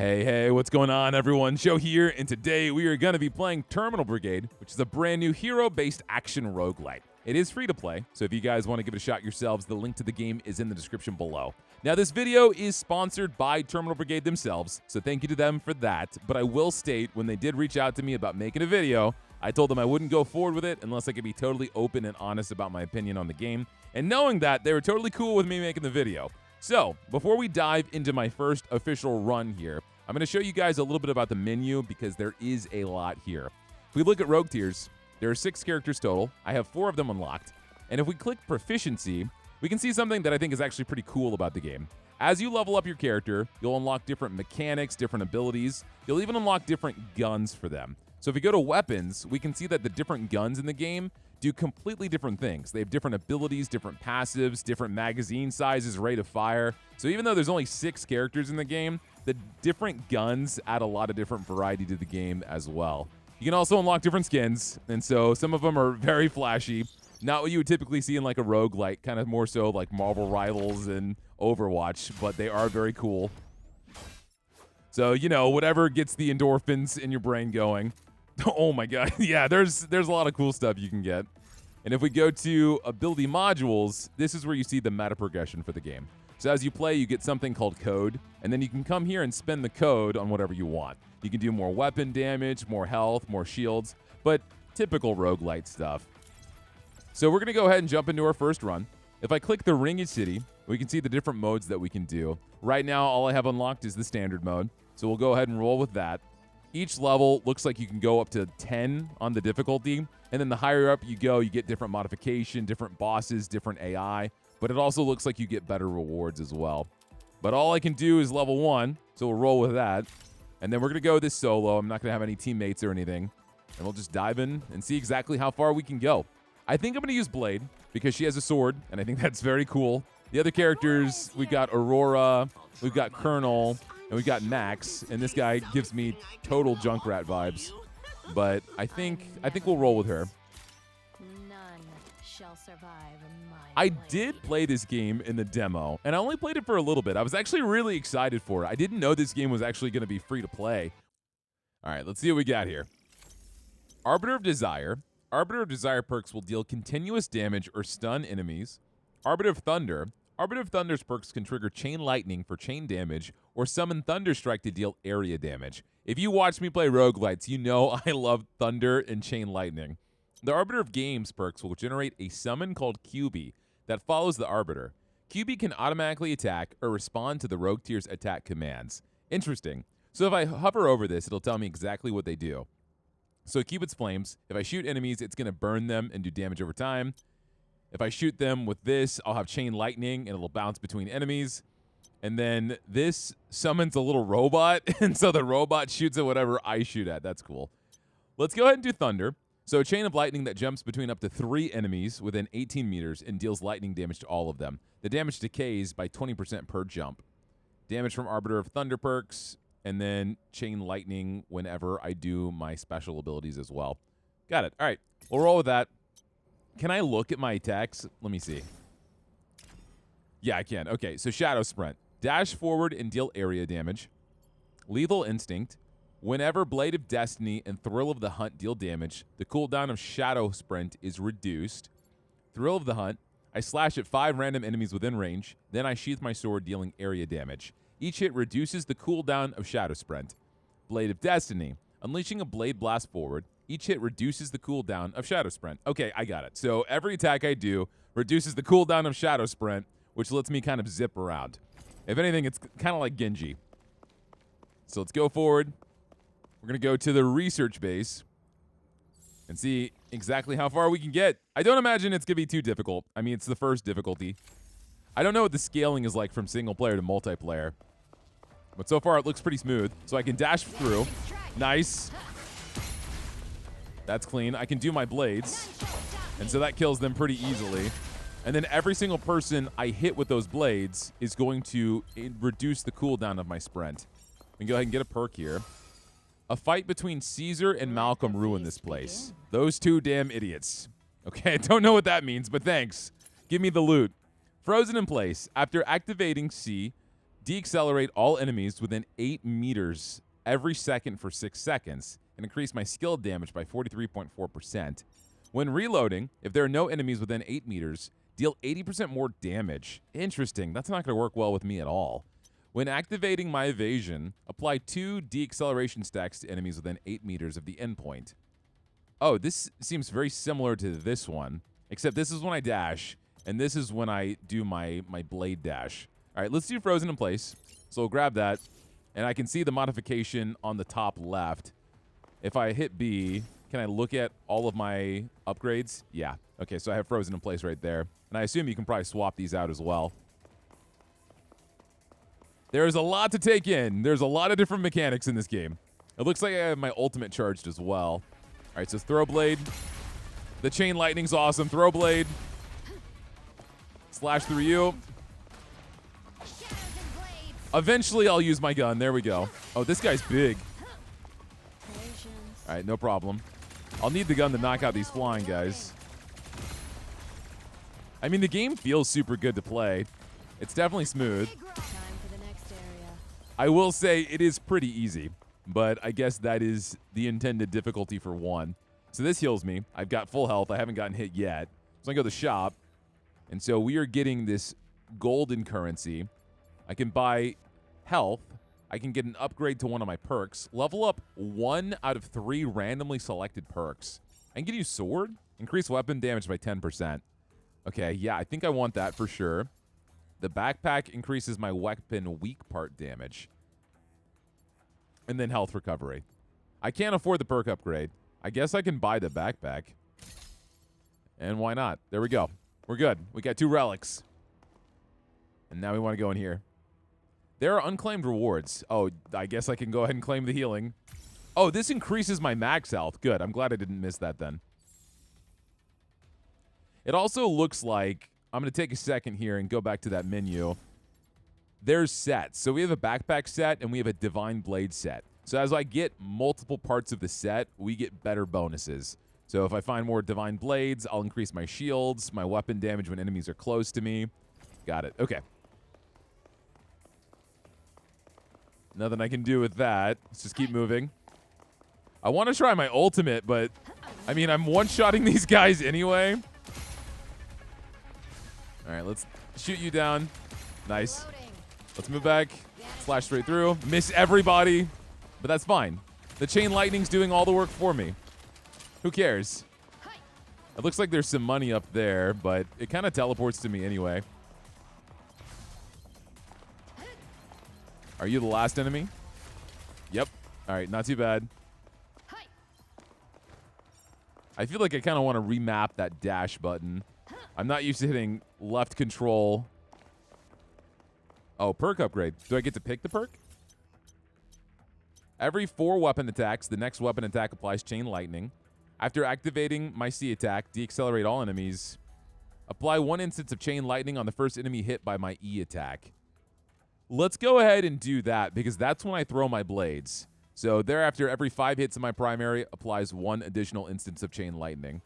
Hey, what's going on, everyone? Joe here, and today we are going to be playing Terminull Brigade, which is a brand new hero-based action roguelite. It is free to play, so if you guys want to give it a shot yourselves, the link to the game is in the description below. Now, this video is sponsored by Terminull Brigade themselves, so thank you to them for that, but I will state, when they did reach out to me about making a video, I told them I wouldn't go forward with it unless I could be totally open and honest about my opinion on the game, and knowing that, they were totally cool with me making the video. So, before we dive into my first official run here, I'm going to show you guys a little bit about the menu because there is a lot here. If we look at rogue tiers, there are 6 characters total. I have 4 of them unlocked. And if we click proficiency, we can see something that I think is actually pretty cool about the game. As you level up your character, you'll unlock different mechanics, different abilities. You'll even unlock different guns for them. So if we go to weapons, we can see that the different guns in the game do completely different things. They have different abilities, different passives, different magazine sizes, rate of fire. So even though there's only 6 characters in the game, the different guns add a lot of different variety to the game as well. You can also unlock different skins, and so some of them are very flashy. Not what you would typically see in like a roguelite, kind of more so like Marvel Rivals and Overwatch, but they are very cool. So, you know, whatever gets the endorphins in your brain going. Oh my god, yeah, there's a lot of cool stuff you can get. And if we go to ability modules, this is where you see the meta progression for the game. So as you play, you get something called code, and then you can come here and spend the code on whatever you want. You can do more weapon damage, more health, more shields, but typical roguelite stuff. So we're going to go ahead and jump into our first run. If I click the Ringed City, we can see the different modes that we can do. Right now, all I have unlocked is the standard mode, so we'll go ahead and roll with that. Each level looks like you can go up to 10 on the difficulty, and then the higher up you go, you get different modification, different bosses, different AI, but it also looks like you get better rewards as well. But all I can do is level 1, so we'll roll with that. And then we're going to go this solo. I'm not going to have any teammates or anything. And we'll just dive in and see exactly how far we can go. I think I'm going to use Blade because she has a sword, and I think that's very cool. The other characters, we've got Aurora, we've got Colonel, and we've got Max, and this guy gives me total Junkrat vibes. But I think we'll roll with her. None shall survive my I blade. did play this game in the demo, and I only played it for a little bit. I was actually really excited for it. I didn't know this game was actually going to be free to play. All right, let's see what we got here. Arbiter of Desire. Arbiter of Desire perks will deal continuous damage or stun enemies. Arbiter of Thunder. Arbiter of Thunder's perks can trigger Chain Lightning for chain damage or summon Thunderstrike to deal area damage. If you watch me play roguelites, you know I love Thunder and Chain Lightning. The Arbiter of Games perks will generate a summon called QB that follows the Arbiter. QB can automatically attack or respond to the Rogue Tier's attack commands. Interesting. So if I hover over this, it'll tell me exactly what they do. So Cupid's Flames, if I shoot enemies, it's going to burn them and do damage over time. If I shoot them with this, I'll have Chain Lightning, and it'll bounce between enemies. And then this summons a little robot, and so the robot shoots at whatever I shoot at. That's cool. Let's go ahead and do Thunder. So a chain of lightning that jumps between up to 3 enemies within 18 meters and deals lightning damage to all of them. The damage decays by 20% per jump. Damage from Arbiter of Thunder perks, and then Chain Lightning whenever I do my special abilities as well. Got it. All right, we'll roll with that. Can I look at my attacks? Let me see. Yeah, I can. Okay, so Shadow Sprint. Dash forward and deal area damage. Lethal Instinct. Whenever Blade of Destiny and Thrill of the Hunt deal damage, the cooldown of Shadow Sprint is reduced. Thrill of the Hunt. I slash at 5 random enemies within range. Then I sheath my sword, dealing area damage. Each hit reduces the cooldown of Shadow Sprint. Blade of Destiny. Unleashing a Blade Blast forward. Each hit reduces the cooldown of Shadow Sprint. Okay, I got it. So every attack I do reduces the cooldown of Shadow Sprint, which lets me kind of zip around. If anything, it's kind of like Genji. So let's go forward. We're going to go to the research base and see exactly how far we can get. I don't imagine it's going to be too difficult. I mean, it's the first difficulty. I don't know what the scaling is like from single player to multiplayer, but so far it looks pretty smooth. So I can dash through. Nice. That's clean. I can do my blades, and so that kills them pretty easily. And then every single person I hit with those blades is going to reduce the cooldown of my sprint. We can go ahead and get a perk here. A fight between Caesar and Malcolm ruined this place. Those two damn idiots. Okay, I don't know what that means, but thanks. Give me the loot. Frozen in place. After activating C, Deaccelerate all enemies within 8 meters every second for 6 seconds, and increase my skill damage by 43.4%. When reloading, if there are no enemies within 8 meters, deal 80% more damage. Interesting. That's not going to work well with me at all. When activating my evasion, apply 2 deacceleration stacks to enemies within 8 meters of the endpoint. Oh, this seems very similar to this one, except this is when I dash, and this is when I do my blade dash. All right, let's do frozen in place. So we'll grab that, and I can see the modification on the top left. If I hit B, can I look at all of my upgrades? Yeah. Okay, so I have frozen in place right there. And I assume you can probably swap these out as well. There's a lot to take in. There's a lot of different mechanics in this game. It looks like I have my ultimate charged as well. All right, so throw blade. The chain lightning's awesome. Throw blade. Slash through you. Eventually, I'll use my gun. There we go. Oh, this guy's big. All right, no problem. I'll need the gun to knock out these flying guys. I mean, the game feels super good to play. It's definitely smooth. I will say it is pretty easy, but I guess that is the intended difficulty for one. So this heals me. I've got full health. I haven't gotten hit yet. So I go to the shop, and so we are getting this golden currency. I can buy health. I can get an upgrade to one of my perks. Level up 1 out of 3 randomly selected perks. I can get you sword. Increase weapon damage by 10%. Okay, yeah, I think I want that for sure. The backpack increases my weapon weak part damage. And then health recovery. I can't afford the perk upgrade. I guess I can buy the backpack. And why not? There we go. We're good. We got 2 relics. And now we want to go in here. There are unclaimed rewards. Oh, I guess I can go ahead and claim the healing. Oh, this increases my max health. Good. I'm glad I didn't miss that then. It also looks like, I'm going to take a second here and go back to that menu. There's sets. So we have a backpack set and we have a divine blade set. So as I get multiple parts of the set, we get better bonuses. So if I find more divine blades, I'll increase my shields, my weapon damage when enemies are close to me. Got it. Okay. Nothing I can do with that. Let's just keep moving. I want to try my ultimate, but I mean, I'm one-shotting these guys anyway. All right, let's shoot you down. Nice. Let's move back. Slash straight through. Miss everybody, but that's fine. The chain lightning's doing all the work for me. Who cares? It looks like there's some money up there, but it kind of teleports to me anyway. Are you the last enemy? Yep. All right, not too bad. I feel like I kind of want to remap that dash button. I'm not used to hitting left control. Oh, perk upgrade. Do I get to pick the perk? Every 4 weapon attacks, the next weapon attack applies chain lightning. After activating my C attack, deaccelerate all enemies. Apply 1 instance of chain lightning on the first enemy hit by my E attack. Let's go ahead and do that because that's when I throw my blades. So thereafter, every 5 hits of my primary applies 1 additional instance of chain lightning.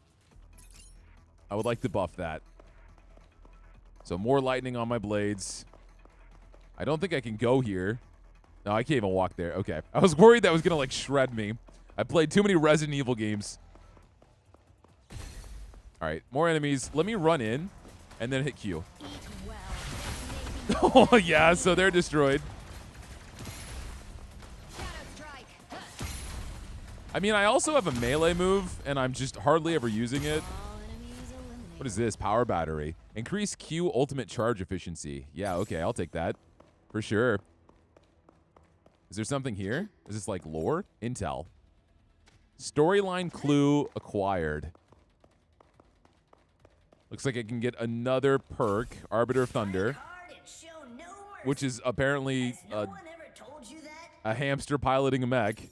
I would like to buff that. So more lightning on my blades. I don't think I can go here. No, I can't even walk there. Okay. I was worried that was going to like shred me. I played too many Resident Evil games. All right, more enemies. Let me run in and then hit Q. Oh, yeah, so they're destroyed. I mean, I also have a melee move, and I'm just hardly ever using it. What is this? Power battery. Increase Q ultimate charge efficiency. Yeah, okay, I'll take that. For sure. Is there something here? Is this like lore? Intel. Storyline clue acquired. Looks like I can get another perk, Arbiter of Thunder, which is apparently a hamster piloting a mech.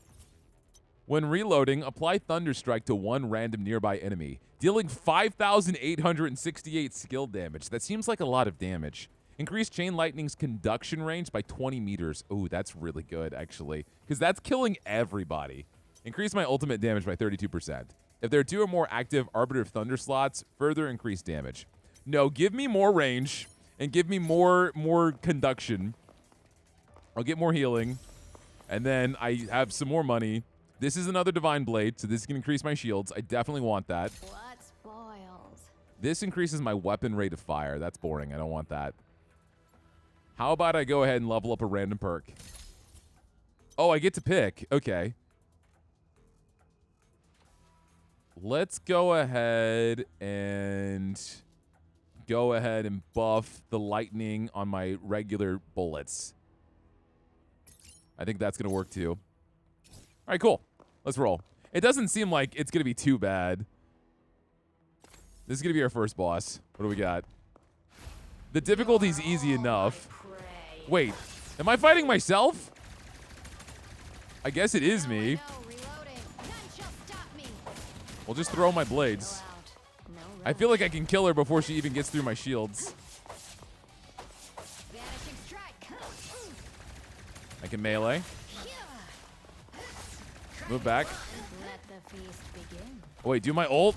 When reloading, apply Thunderstrike to 1 random nearby enemy, dealing 5,868 skill damage. That seems like a lot of damage. Increase Chain Lightning's conduction range by 20 meters. Ooh, that's really good, actually, because that's killing everybody. Increase my ultimate damage by 32%. If there are 2 or more active Arbiter of Thunder slots, further increase damage. No, give me more range and give me more conduction. I'll get more healing. And then I have some more money. This is another Divine Blade, so this can increase my shields. I definitely want that. What spoils? This increases my weapon rate of fire. That's boring. I don't want that. How about I go ahead and level up a random perk? Oh, I get to pick. Okay. Let's go ahead and buff the lightning on my regular bullets. I think that's going to work too. All right, cool. Let's roll. It doesn't seem like it's going to be too bad. This is going to be our first boss. What do we got? The difficulty's easy enough. Wait, am I fighting myself? I guess it is me. We'll just throw my blades. I feel like I can kill her before she even gets through my shields. I can melee. Move back. Oh, wait, do my ult?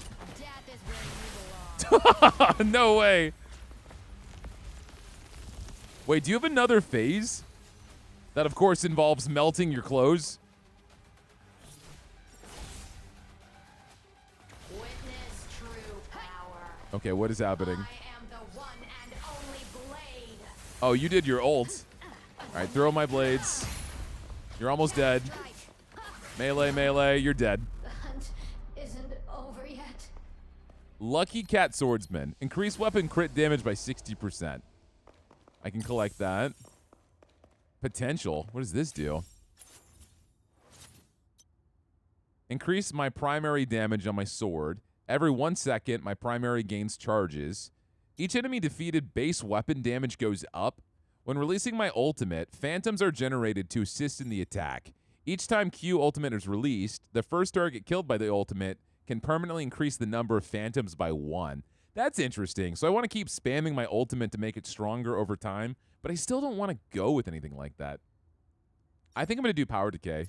No way. Wait, do you have another phase? That, of course, involves melting your clothes. Okay, what is happening? Oh, you did your ult. All right, throw my blades. You're almost dead. Melee, melee, you're dead. The hunt isn't over yet. Lucky Cat Swordsman. Increase weapon crit damage by 60%. I can collect that. Potential. What does this do? Increase my primary damage on my sword. Every 1 second, my primary gains charges. Each enemy defeated base weapon damage goes up. When releasing my ultimate, phantoms are generated to assist in the attack. Each time Q ultimate is released, the first target killed by the ultimate can permanently increase the number of phantoms by 1. That's interesting. So I want to keep spamming my ultimate to make it stronger over time, but I still don't want to go with anything like that. I think I'm going to do Power Decay.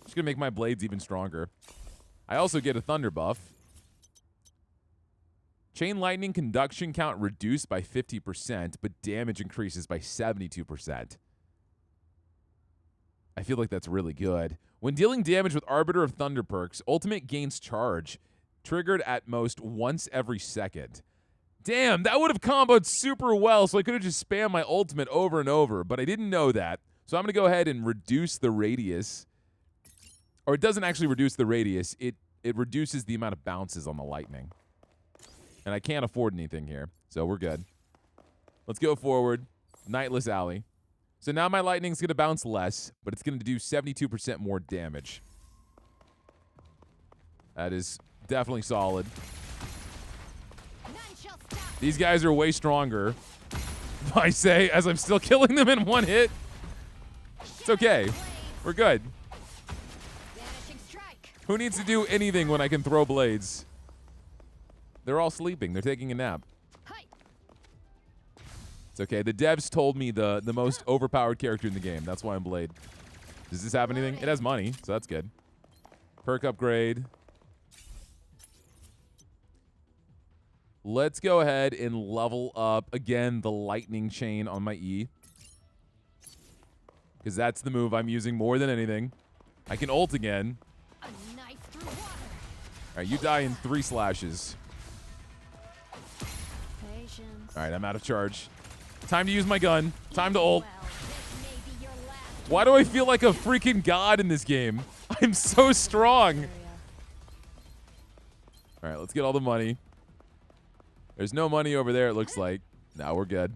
Just going to make my blades even stronger. I also get a Thunder buff. Chain Lightning conduction count reduced by 50%, but damage increases by 72%. I feel like that's really good. When dealing damage with Arbiter of Thunder perks, ultimate gains charge, triggered at most once every second. Damn, that would have comboed super well, so I could have just spammed my ultimate over and over, but I didn't know that. So I'm going to go ahead and reduce the radius. Or it doesn't actually reduce the radius. It reduces the amount of bounces on the lightning. And I can't afford anything here, so we're good. Let's go forward. Nightless Alley. So now my lightning's going to bounce less, but it's going to do 72% more damage. That is definitely solid. These guys are way stronger, I say, as I'm still killing them in one hit. It's okay. We're good. Who needs to do anything when I can throw blades? They're all sleeping. They're taking a nap. It's okay. The devs told me the most overpowered character in the game. That's why I'm Blade. Does this have anything? It has money, so that's good. Perk upgrade. Let's go ahead and level up, again, the lightning chain on my E. Because that's the move I'm using more than anything. I can ult again. All right, you die in 3 slashes. All right, I'm out of charge. Time to use my gun. Time to ult. Why do I feel like a freaking god in this game? I'm so strong. All right, let's get all the money. There's no money over there, it looks like. Now we're good.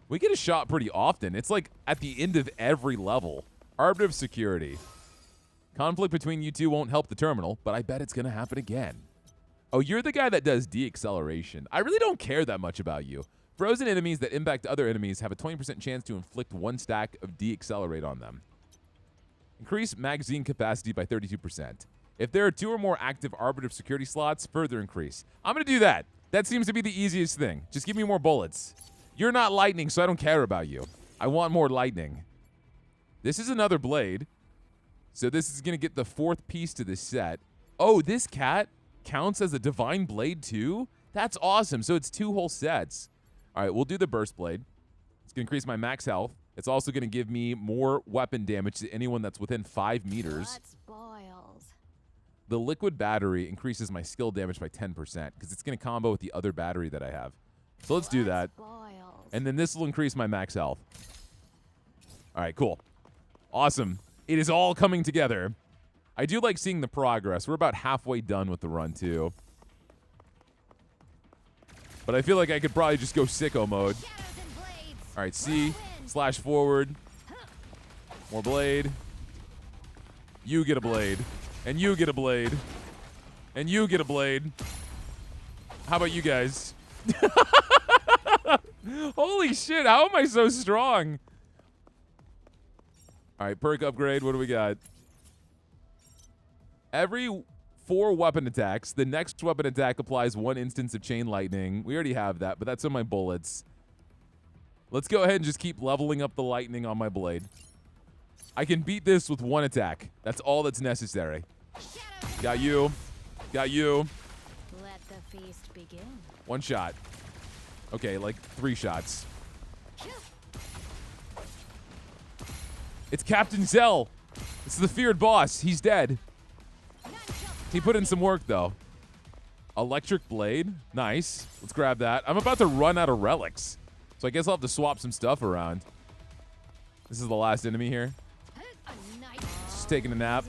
We get a shot pretty often. It's like at the end of every level. Arbiter of Security. Conflict between you two won't help the terminal, but I bet it's going to happen again. Oh, you're the guy that does de-acceleration. I really don't care that much about you. Frozen enemies that impact other enemies have a 20% chance to inflict 1 stack of de-accelerate on them. Increase magazine capacity by 32%. If there are 2 or more active Arbiter of Security slots, further increase. I'm going to do that. That seems to be the easiest thing. Just give me more bullets. You're not lightning, so I don't care about you. I want more lightning. This is another blade. So this is going to get the 4th piece to this set. Oh, this cat counts as a divine blade too? That's awesome. So it's 2 whole sets. All right, we'll do the burst blade. It's going to increase my max health. It's also going to give me more weapon damage to anyone that's within 5 meters. Blood spoils. The liquid battery increases my skill damage by 10% because it's going to combo with the other battery that I have. So let's do that. Spoils. And then this will increase my max health. All right, cool. Awesome. It is all coming together. I do like seeing the progress. We're about halfway done with the run, too. But I feel like I could probably just go sicko mode. All right, C, slash forward. More blade. You get a blade. And you get a blade. And you get a blade. How about you guys? Holy shit, how am I so strong? All right, perk upgrade. What do we got? Every 4 weapon attacks, the next weapon attack applies 1 instance of chain lightning. We already have that, but that's on my bullets. Let's go ahead and just keep leveling up the lightning on my blade. I can beat this with 1 attack. That's all that's necessary. Got you. Got you. Let the feast begin. 1 shot. Okay, like 3 shots. It's Captain Zell. It's the feared boss. He's dead. He put in some work, though. Electric blade. Nice. Let's grab that. I'm about to run out of relics. So I guess I'll have to swap some stuff around. This is the last enemy here. Just taking a nap.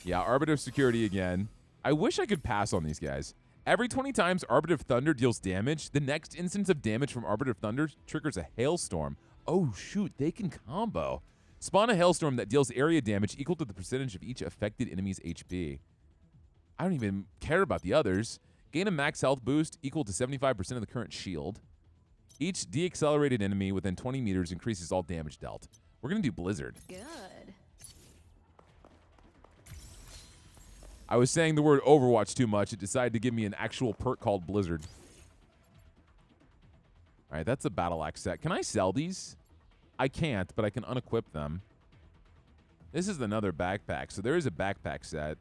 Yeah, Arbiter of Security again. I wish I could pass on these guys. Every 20 times Arbiter of Thunder deals damage, the next instance of damage from Arbiter of Thunder triggers a hailstorm. Oh, shoot. They can combo. Spawn a hailstorm that deals area damage equal to the percentage of each affected enemy's HP. I don't even care about the others. Gain a max health boost equal to 75% of the current shield. Each deaccelerated enemy within 20 meters increases all damage dealt. We're going to do Blizzard. Good. I was saying the word Overwatch too much. It decided to give me an actual perk called Blizzard. All right, that's a battle axe set. Can I sell these? I can't, but I can unequip them. This is another backpack, so there is a backpack set.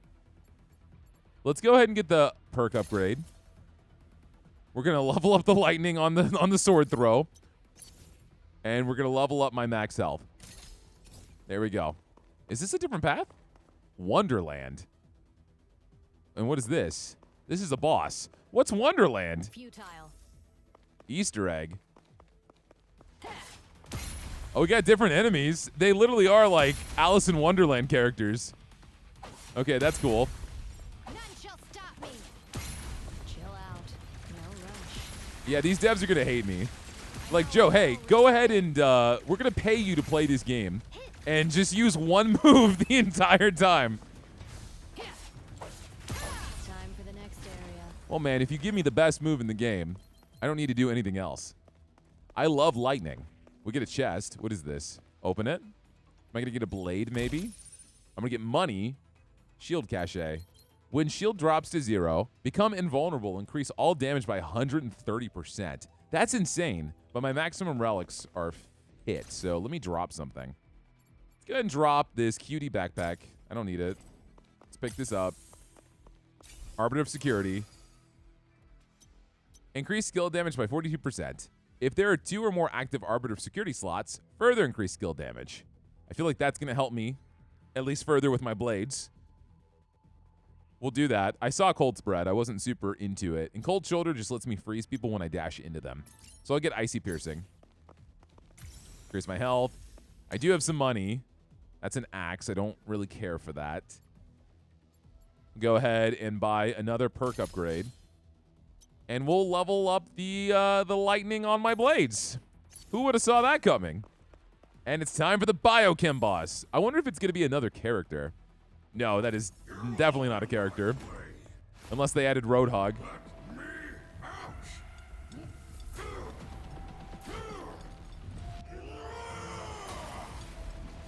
Let's go ahead and get the perk upgrade. We're gonna level up the lightning on the sword throw, and we're gonna level up my max health. There we go. Is this a different path? Wonderland. And what is this? This is a boss. What's Wonderland? Futile. Easter egg. Oh, we got different enemies. They literally are like Alice in Wonderland characters. Okay, that's cool. None shall stop me. Chill out. No rush. Yeah, these devs are going to hate me. Like, Joe, hey, go ahead and we're going to pay you to play this game. And just use 1 move the entire time. Time for the next area. Well, man, if you give me the best move in the game, I don't need to do anything else. I love lightning. We get a chest. What is this? Open it. Am I going to get a blade, maybe? I'm going to get money. Shield cachet. When shield drops to 0, become invulnerable, increase all damage by 130%. That's insane. But my maximum relics are hit, so let me drop something. Let's go ahead and drop this cutie backpack. I don't need it. Let's pick this up. Arbiter of Security. Increase skill damage by 42%. If there are 2 or more active Arbiter of Security slots, further increase skill damage. I feel like that's going to help me, at least further with my blades. We'll do that. I saw Cold Spread. I wasn't super into it. And Cold Shoulder just lets me freeze people when I dash into them. So I'll get Icy Piercing. Increase my health. I do have some money. That's an axe. I don't really care for that. Go ahead and buy another perk upgrade. And we'll level up the lightning on my blades. Who would have saw that coming? And it's time for the Biochem boss. I wonder if it's going to be another character. No, that is definitely not a character. Unless they added Roadhog.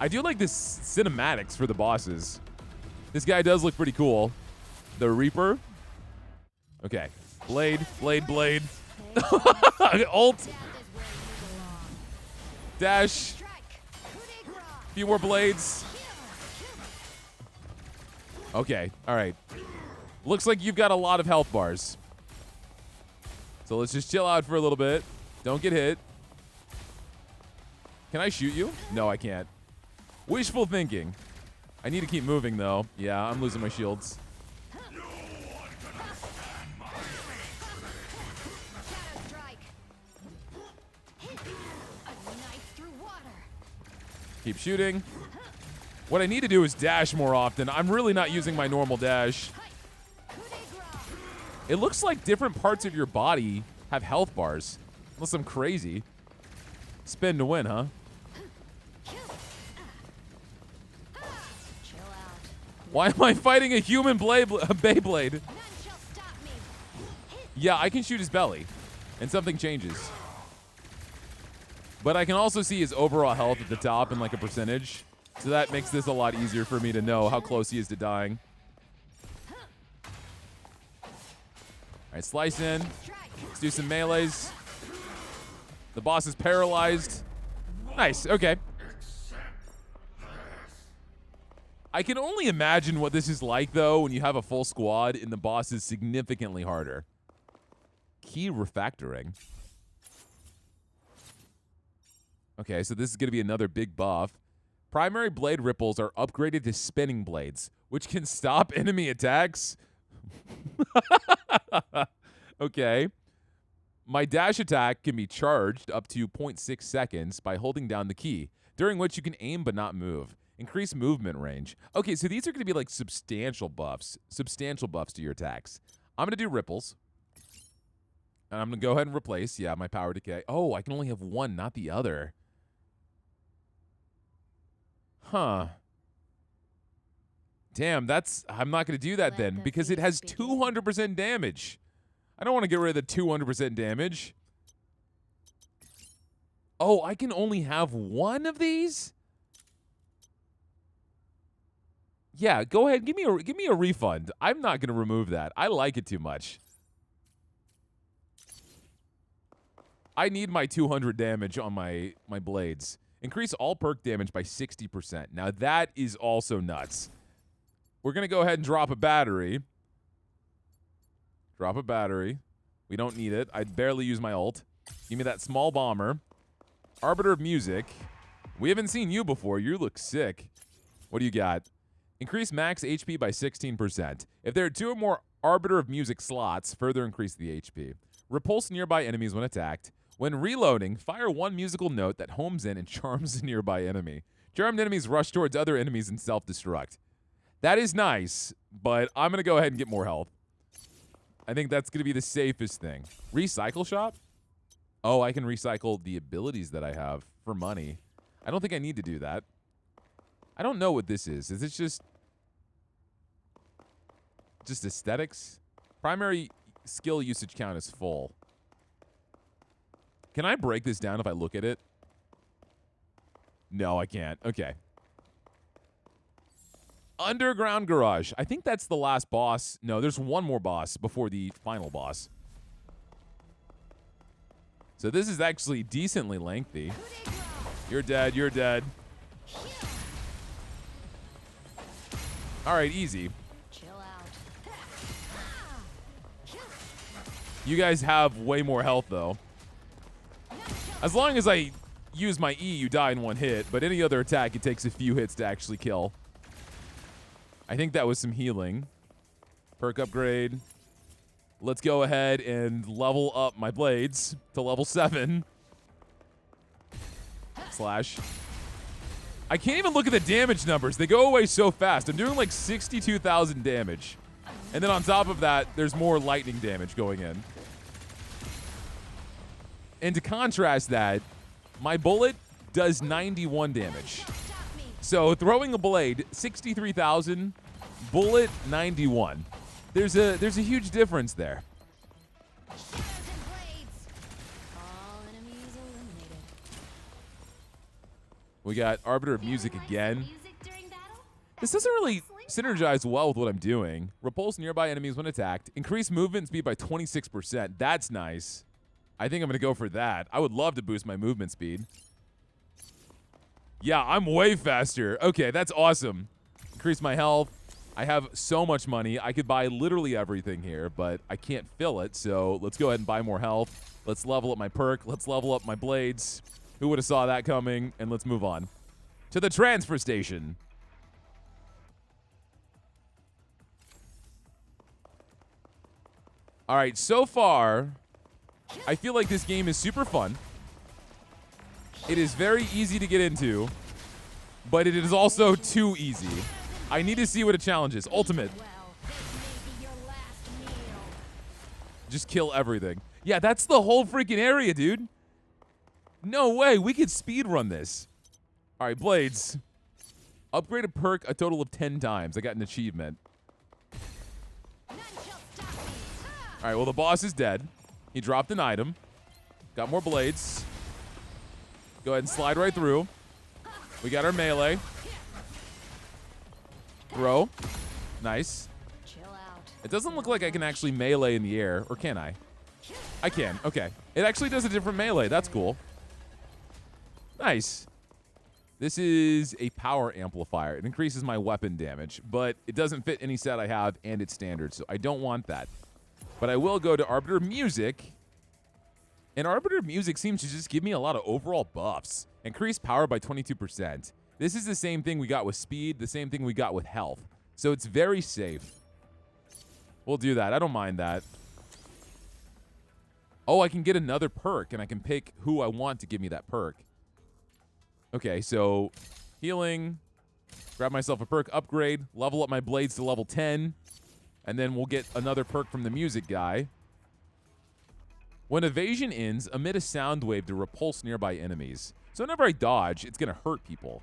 I do like this cinematics for the bosses. This guy does look pretty cool. The Reaper. Okay. Blade, blade, blade. Ult. Dash. Few more blades. Okay, all right. Looks like you've got a lot of health bars. So let's just chill out for a little bit. Don't get hit. Can I shoot you? No, I can't. Wishful thinking. I need to keep moving, though. Yeah, I'm losing my shields. Keep shooting. What I need to do is dash more often. I'm really not using my normal dash. It looks like different parts of your body have health bars. Unless I'm crazy. Spin to win, huh? Why am I fighting a human Beyblade? Yeah, I can shoot his belly, and something changes. But I can also see his overall health at the top in like a percentage. So that makes this a lot easier for me to know how close he is to dying. All right, slice in. Let's do some melees. The boss is paralyzed. Nice, okay. I can only imagine what this is like, though, when you have a full squad and the boss is significantly harder. Key refactoring. Okay, so this is going to be another big buff. Primary blade ripples are upgraded to spinning blades, which can stop enemy attacks. Okay. My dash attack can be charged up to 0.6 seconds by holding down the key, during which you can aim but not move. Increase movement range. Okay, so these are going to be like substantial buffs to your attacks. I'm going to do ripples. And I'm going to go ahead and replace, yeah, my power decay. Oh, I can only have one, not the other. Huh. Damn, I'm not going to do that then, because it has 200% damage. I don't want to get rid of the 200% damage. Oh, I can only have one of these? Yeah, go ahead. Give me a refund. I'm not going to remove that. I like it too much. I need my 200 damage on my blades. Increase all perk damage by 60%. Now that is also nuts. We're going to go ahead and drop a battery. Drop a battery. We don't need it. I barely use my ult. Give me that small bomber. Arbiter of Music. We haven't seen you before. You look sick. What do you got? Increase max HP by 16%. If there are 2 or more Arbiter of Music slots, further increase the HP. Repulse nearby enemies when attacked. When reloading, fire 1 musical note that homes in and charms a nearby enemy. Charmed enemies rush towards other enemies and self-destruct. That is nice, but I'm going to go ahead and get more health. I think that's going to be the safest thing. Recycle shop? Oh, I can recycle the abilities that I have for money. I don't think I need to do that. I don't know what this is. Is it just aesthetics? Primary skill usage count is full. Can I break this down if I look at it? No, I can't. Okay. Underground Garage. I think that's the last boss. No, there's one more boss before the final boss. So this is actually decently lengthy. You're dead. You're dead. All right, easy. Chill out. You guys have way more health, though. As long as I use my E, you die in one hit, but any other attack, it takes a few hits to actually kill. I think that was some healing. Perk upgrade. Let's go ahead and level up my blades to level 7. Slash. I can't even look at the damage numbers. They go away so fast. I'm doing like 62,000 damage. And then on top of that, there's more lightning damage going in. And to contrast that, my bullet does 91 damage. So throwing a blade, 63,000, bullet 91. There's a huge difference there. We got Arbiter of Music again. This doesn't really synergize well with what I'm doing. Repulse nearby enemies when attacked. Increase movement speed by 26%. That's nice. I think I'm going to go for that. I would love to boost my movement speed. Yeah, I'm way faster. Okay, that's awesome. Increase my health. I have so much money. I could buy literally everything here, but I can't fill it, so let's go ahead and buy more health. Let's level up my perk. Let's level up my blades. Who would have saw that coming? And let's move on to the transfer station. All right, so far, I feel like this game is super fun. It is very easy to get into, but it is also too easy. I need to see what a challenge is. Ultimate. Well, this may be your last meal. Just kill everything. Yeah, that's the whole freaking area, dude. No way. We could speedrun this. All right, Blades. Upgrade a perk a total of 10 times. I got an achievement. None shall stop me. All right, well, the boss is dead. He dropped an item. Got more blades. Go ahead and slide right through. We got our melee. Throw. Nice. Chill out. It doesn't look like I can actually melee in the air, or can I? I can. Okay. It actually does a different melee. That's cool. Nice. This is a power amplifier. It increases my weapon damage, but it doesn't fit any set I have, and it's standard, so I don't want that. But I will go to Arbiter Music, and Arbiter Music seems to just give me a lot of overall buffs. Increase power by 22%. This is the same thing we got with speed, the same thing we got with health. So it's very safe. We'll do that. I don't mind that. Oh, I can get another perk, and I can pick who I want to give me that perk. Okay, so healing, grab myself a perk upgrade, level up my blades to level 10, and then we'll get another perk from the music guy. When evasion ends, emit a sound wave to repulse nearby enemies. So whenever I dodge, it's going to hurt people.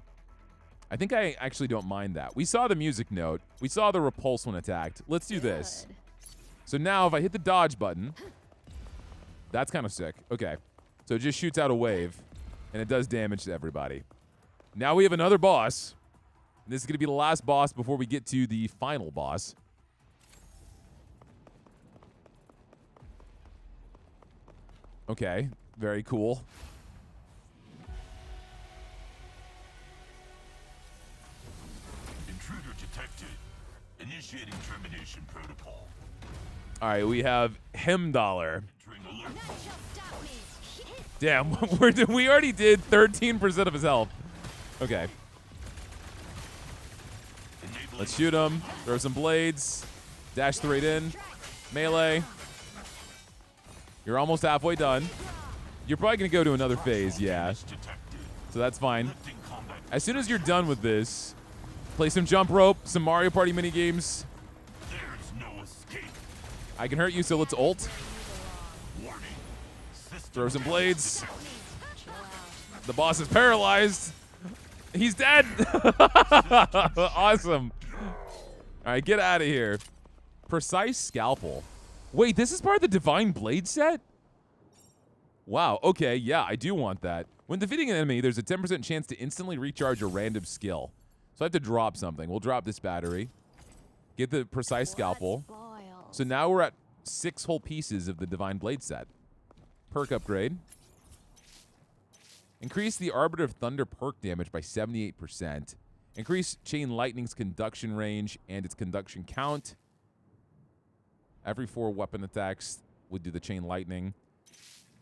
I think I actually don't mind that. We saw the music note. We saw the repulse when attacked. Let's do this. Good. So now if I hit the dodge button, that's kind of sick. Okay, so it just shoots out a wave, and it does damage to everybody. Now we have another boss. This is going to be the last boss before we get to the final boss. Okay, very cool. Intruder detected. Initiating termination protocol. All right, we have Hemdollar. Entering alert. None shall stop me. Damn, we already did 13% of his health. Okay, Enabling let's shoot him. Throw some blades. Dash straight in. Melee. You're almost halfway done. You're probably going to go to another phase, yeah. detected. So that's fine. Lifting combat. As soon as you're done with this, play some jump rope, some Mario Party mini games. There's no escape. I can hurt you, so let's ult. Warning. System Throw some blades. Chill out. The boss is paralyzed. He's dead. Awesome. All right, get out of here. Precise Scalpel. Wait, this is part of the Divine Blade set? Wow, okay, yeah, I do want that. When defeating an enemy, there's a 10% chance to instantly recharge a random skill. So I have to drop something. We'll drop this battery. Get the Precise Scalpel. Blood boils. So now we're at 6 whole pieces of the Divine Blade set. Perk upgrade. Increase the Arbiter of Thunder perk damage by 78%. Increase Chain Lightning's conduction range and its conduction count. Every 4 weapon attacks would do the Chain Lightning.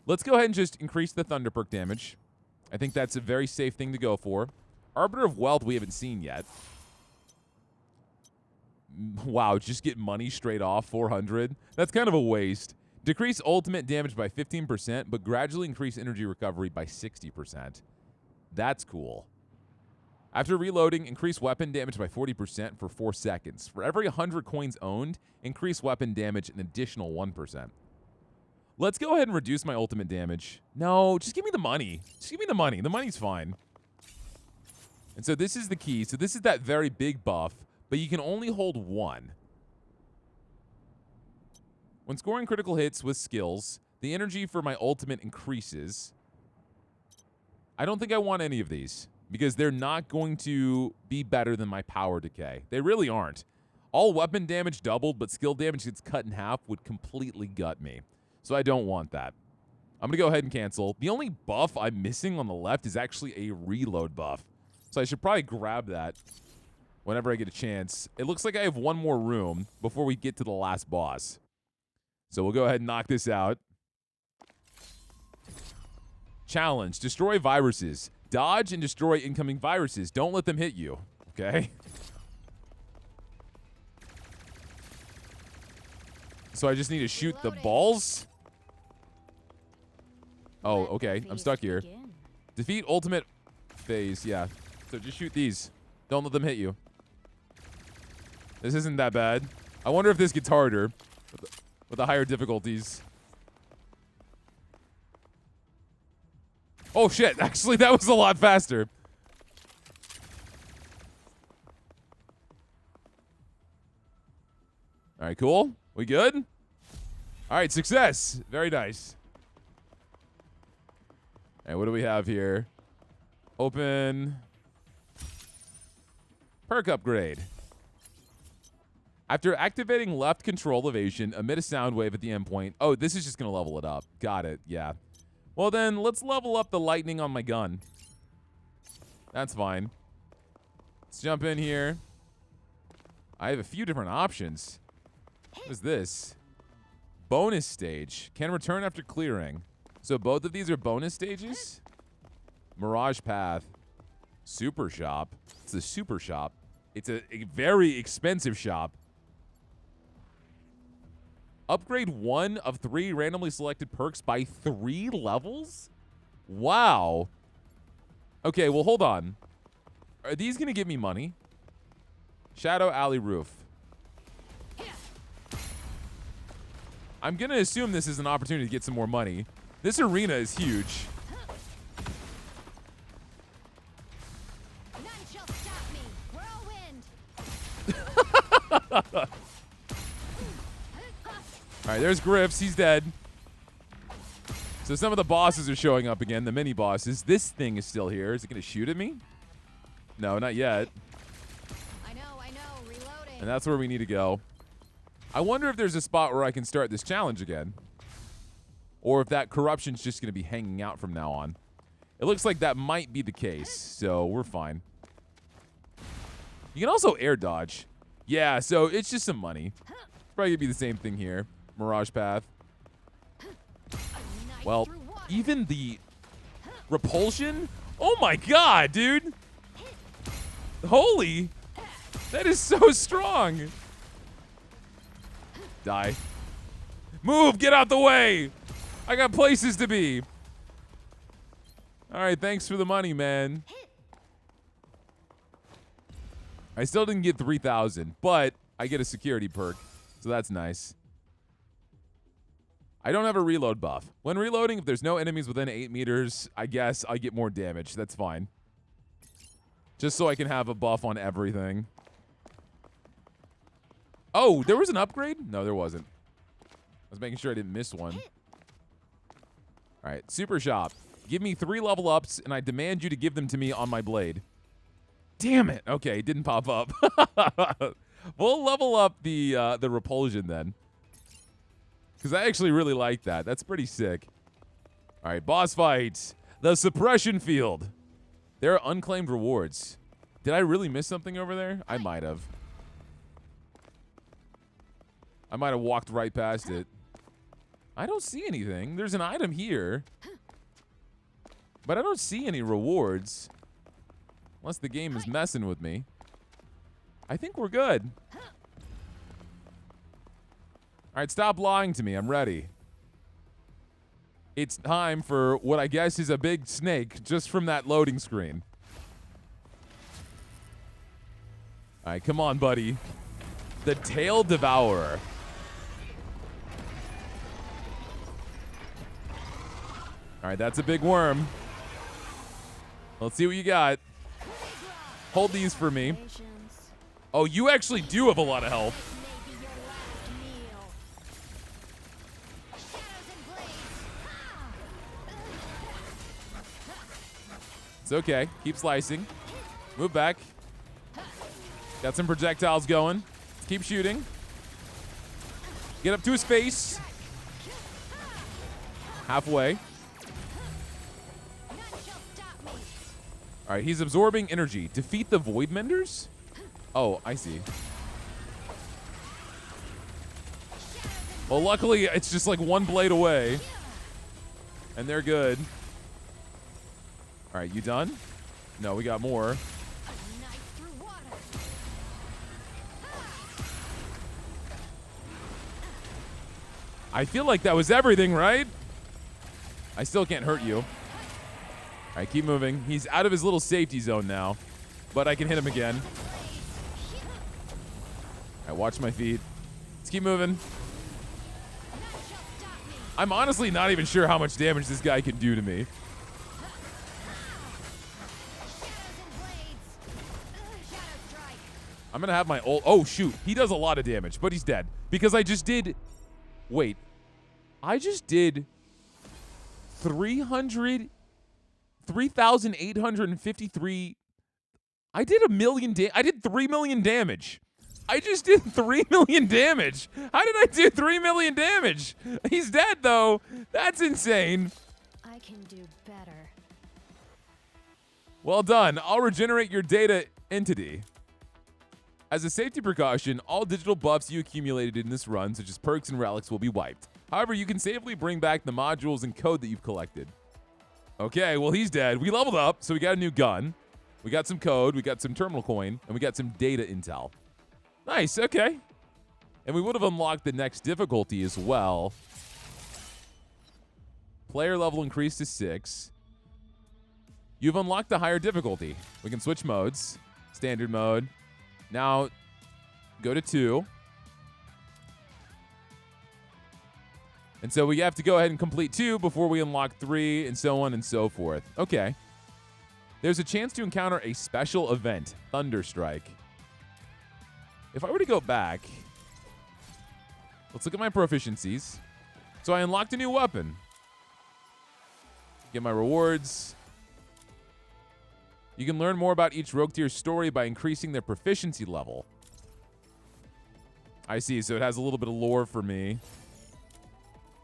Let's go ahead and just increase the Thunder perk damage. I think that's a very safe thing to go for. Arbiter of Wealth we haven't seen yet. Wow, just get money straight off, 400. That's kind of a waste. Decrease ultimate damage by 15%, but gradually increase energy recovery by 60%. That's cool. After reloading, increase weapon damage by 40% for 4 seconds. For every 100 coins owned, increase weapon damage an additional 1%. Let's go ahead and reduce my ultimate damage. No, just give me the money. Just give me the money. The money's fine. And so this is the key. So this is that very big buff, but you can only hold 1. When scoring critical hits with skills, the energy for my ultimate increases. I don't think I want any of these, because they're not going to be better than my power decay. They really aren't. All weapon damage doubled, but skill damage gets cut in half would completely gut me. So I don't want that. I'm going to go ahead and cancel. The only buff I'm missing on the left is actually a reload buff. So I should probably grab that whenever I get a chance. It looks like I have 1 more room before we get to the last boss. So we'll go ahead and knock this out. Challenge. Destroy viruses. Dodge and destroy incoming viruses. Don't let them hit you. Okay? So I just need to shoot the balls? Oh, okay. I'm stuck here. Defeat ultimate phase. Yeah. So just shoot these. Don't let them hit you. This isn't that bad. I wonder if this gets harder with the higher difficulties. Oh, shit. Actually, that was a lot faster. All right, cool. We good? All right, success. Very nice. All right, what do we have here? Open. Perk upgrade. After activating left control evasion, emit a sound wave at the endpoint. Oh, this is just going to level it up. Got it. Yeah. Well, then let's level up the lightning on my gun. That's fine. Let's jump in here. I have a few different options. What is this? Bonus stage. Can return after clearing. So both of these are bonus stages? Mirage Path. Super Shop. It's a super shop. It's a very expensive shop. Upgrade 1 of 3 randomly selected perks by 3 levels? Wow. Okay, well, hold on. Are these going to give me money? Shadow Alley Roof. I'm going to assume this is an opportunity to get some more money. This arena is huge. None shall stop me. Whirlwind. All right, there's Griff's. He's dead. So some of the bosses are showing up again, the mini bosses. This thing is still here. Is it going to shoot at me? No, not yet. I know, reloading. And that's where we need to go. I wonder if there's a spot where I can start this challenge again. Or if that corruption's just going to be hanging out from now on. It looks like that might be the case, so we're fine. You can also air dodge. Yeah, so it's just some money. Probably going to be the same thing here. Mirage Path. Well, even the repulsion? Oh my god, dude! Holy! That is so strong! Die. Move! Get out the way! I got places to be! Alright, thanks for the money, man. I still didn't get 3,000, but I get a security perk, so that's nice. I don't have a reload buff. When reloading, if there's no enemies within 8 meters, I guess I get more damage. That's fine. Just so I can have a buff on everything. Oh, there was an upgrade? No, there wasn't. I was making sure I didn't miss one. All right, Super Shop. Give me 3 level ups, and I demand you to give them to me on my blade. Damn it. Okay, it didn't pop up. We'll level up the repulsion then. Because I actually really like that. That's pretty sick. All right, boss fights. The suppression field. There are unclaimed rewards. Did I really miss something over there? I might have. I might have walked right past it. I don't see anything. There's an item here. But I don't see any rewards. Unless the game is messing with me. I think we're good. All right, stop lying to me. I'm ready. It's time for what I guess is a big snake just from that loading screen. All right, come on, buddy. The Tail Devourer. All right, that's a big worm. Let's see what you got. Hold these for me. Oh, you actually do have a lot of health. It's okay. Keep slicing. Move back. Got some projectiles going. Keep shooting. Get up to his face. Halfway. All right, he's absorbing energy. Defeat the Void Menders? Oh, I see. Well, luckily, it's just like one blade away. And they're good. All right, you done? No, we got more. A knife through water. I feel like that was everything, right? I still can't hurt you. All right, keep moving. He's out of his little safety zone now, but I can hit him again. All right, watch my feet. Let's keep moving. I'm honestly not even sure how much damage this guy can do to me. I'm going to have my ult. Oh, shoot. He does a lot of damage, but he's dead. Because I just did... Wait. I just did 3,853... I did I did 3 million damage. I just did 3 million damage. How did I do 3 million damage? He's dead, though. That's insane. I can do better. Well done. I'll regenerate your data entity. As a safety precaution, all digital buffs you accumulated in this run, such as perks and relics, will be wiped. However, you can safely bring back the modules and code that you've collected. Okay, well, he's dead. We leveled up, so we got a new gun. We got some code, we got some terminal coin, and we got some data intel. Nice, okay. And we would have unlocked the next difficulty as well. Player level increased to 6. You've unlocked the higher difficulty. We can switch modes. Standard mode. Now, go to 2. And so we have to go ahead and complete 2 before we unlock 3, and so on and so forth. Okay. There's a chance to encounter a special event, Thunderstrike. If I were to go back, let's look at my proficiencies. So I unlocked a new weapon. Get my rewards. You can learn more about each rogue tier's story by increasing their proficiency level. I see, so it has a little bit of lore for me.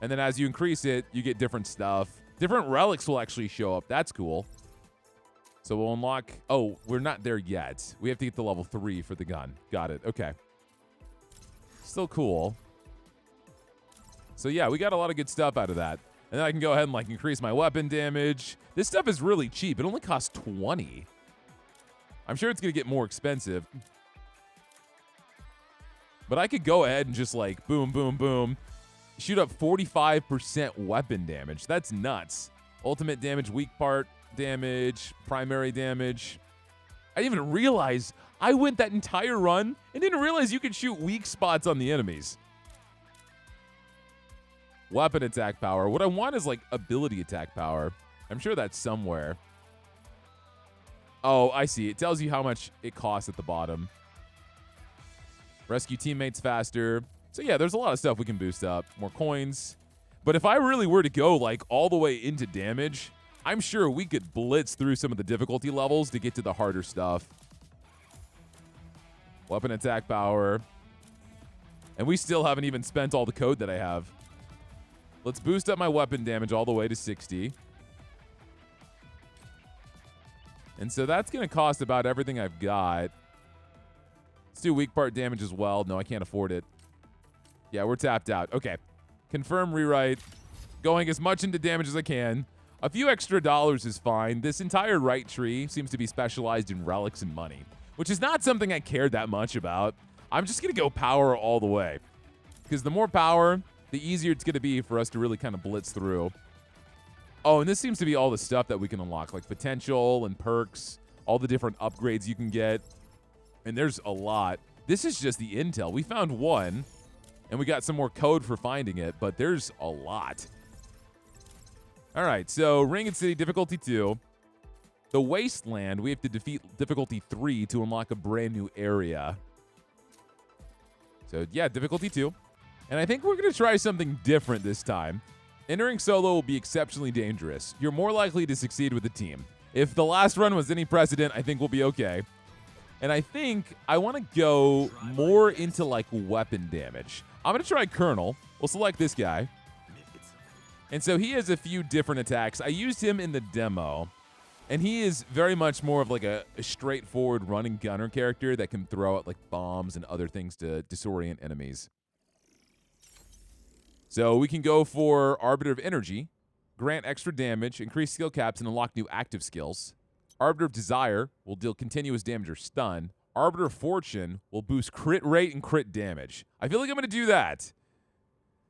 And then as you increase it, you get different stuff. Different relics will actually show up. That's cool. So we'll unlock... Oh, we're not there yet. We have to get to level 3 for the gun. Got it. Okay. Still cool. So yeah, we got a lot of good stuff out of that. And then I can go ahead and like increase my weapon damage. This stuff is really cheap. It only costs 20. I'm sure it's going to get more expensive. But I could go ahead and just like boom, boom, boom. Shoot up 45% weapon damage. That's nuts. Ultimate damage, weak part damage, primary damage. I didn't even realize I went that entire run and didn't realize you could shoot weak spots on the enemies. Weapon attack power. What I want is like ability attack power. I'm sure that's somewhere. Oh, I see. It tells you how much it costs at the bottom. Rescue teammates faster. So yeah, there's a lot of stuff we can boost up. More coins. But if I really were to go like all the way into damage, I'm sure we could blitz through some of the difficulty levels to get to the harder stuff. Weapon attack power. And we still haven't even spent all the code that I have. Let's boost up my weapon damage all the way to 60. And so that's going to cost about everything I've got. Let's do weak part damage as well. No, I can't afford it. Yeah, we're tapped out. Okay. Confirm rewrite. Going as much into damage as I can. A few extra dollars is fine. This entire right tree seems to be specialized in relics and money, which is not something I cared that much about. I'm just going to go power all the way. Because the more power, the easier it's going to be for us to really kind of blitz through. Oh, and this seems to be all the stuff that we can unlock, like potential and perks, all the different upgrades you can get. And there's a lot. This is just the intel. We found one, and we got some more code for finding it, but there's a lot. All right, so Ring and City, difficulty 2. The Wasteland, we have to defeat difficulty 3 to unlock a brand new area. So, yeah, difficulty 2. And I think we're going to try something different this time. Entering solo will be exceptionally dangerous. You're more likely to succeed with a team. If the last run was any precedent, I think we'll be okay. And I think I want to go more into, like, weapon damage. I'm going to try Colonel. We'll select this guy. And so he has a few different attacks. I used him in the demo. And he is very much more of like a straightforward running gunner character that can throw out like bombs and other things to disorient enemies. So we can go for Arbiter of Energy, grant extra damage, increase skill caps, and unlock new active skills. Arbiter of Desire will deal continuous damage or stun. Arbiter of Fortune will boost crit rate and crit damage. I feel like I'm going to do that.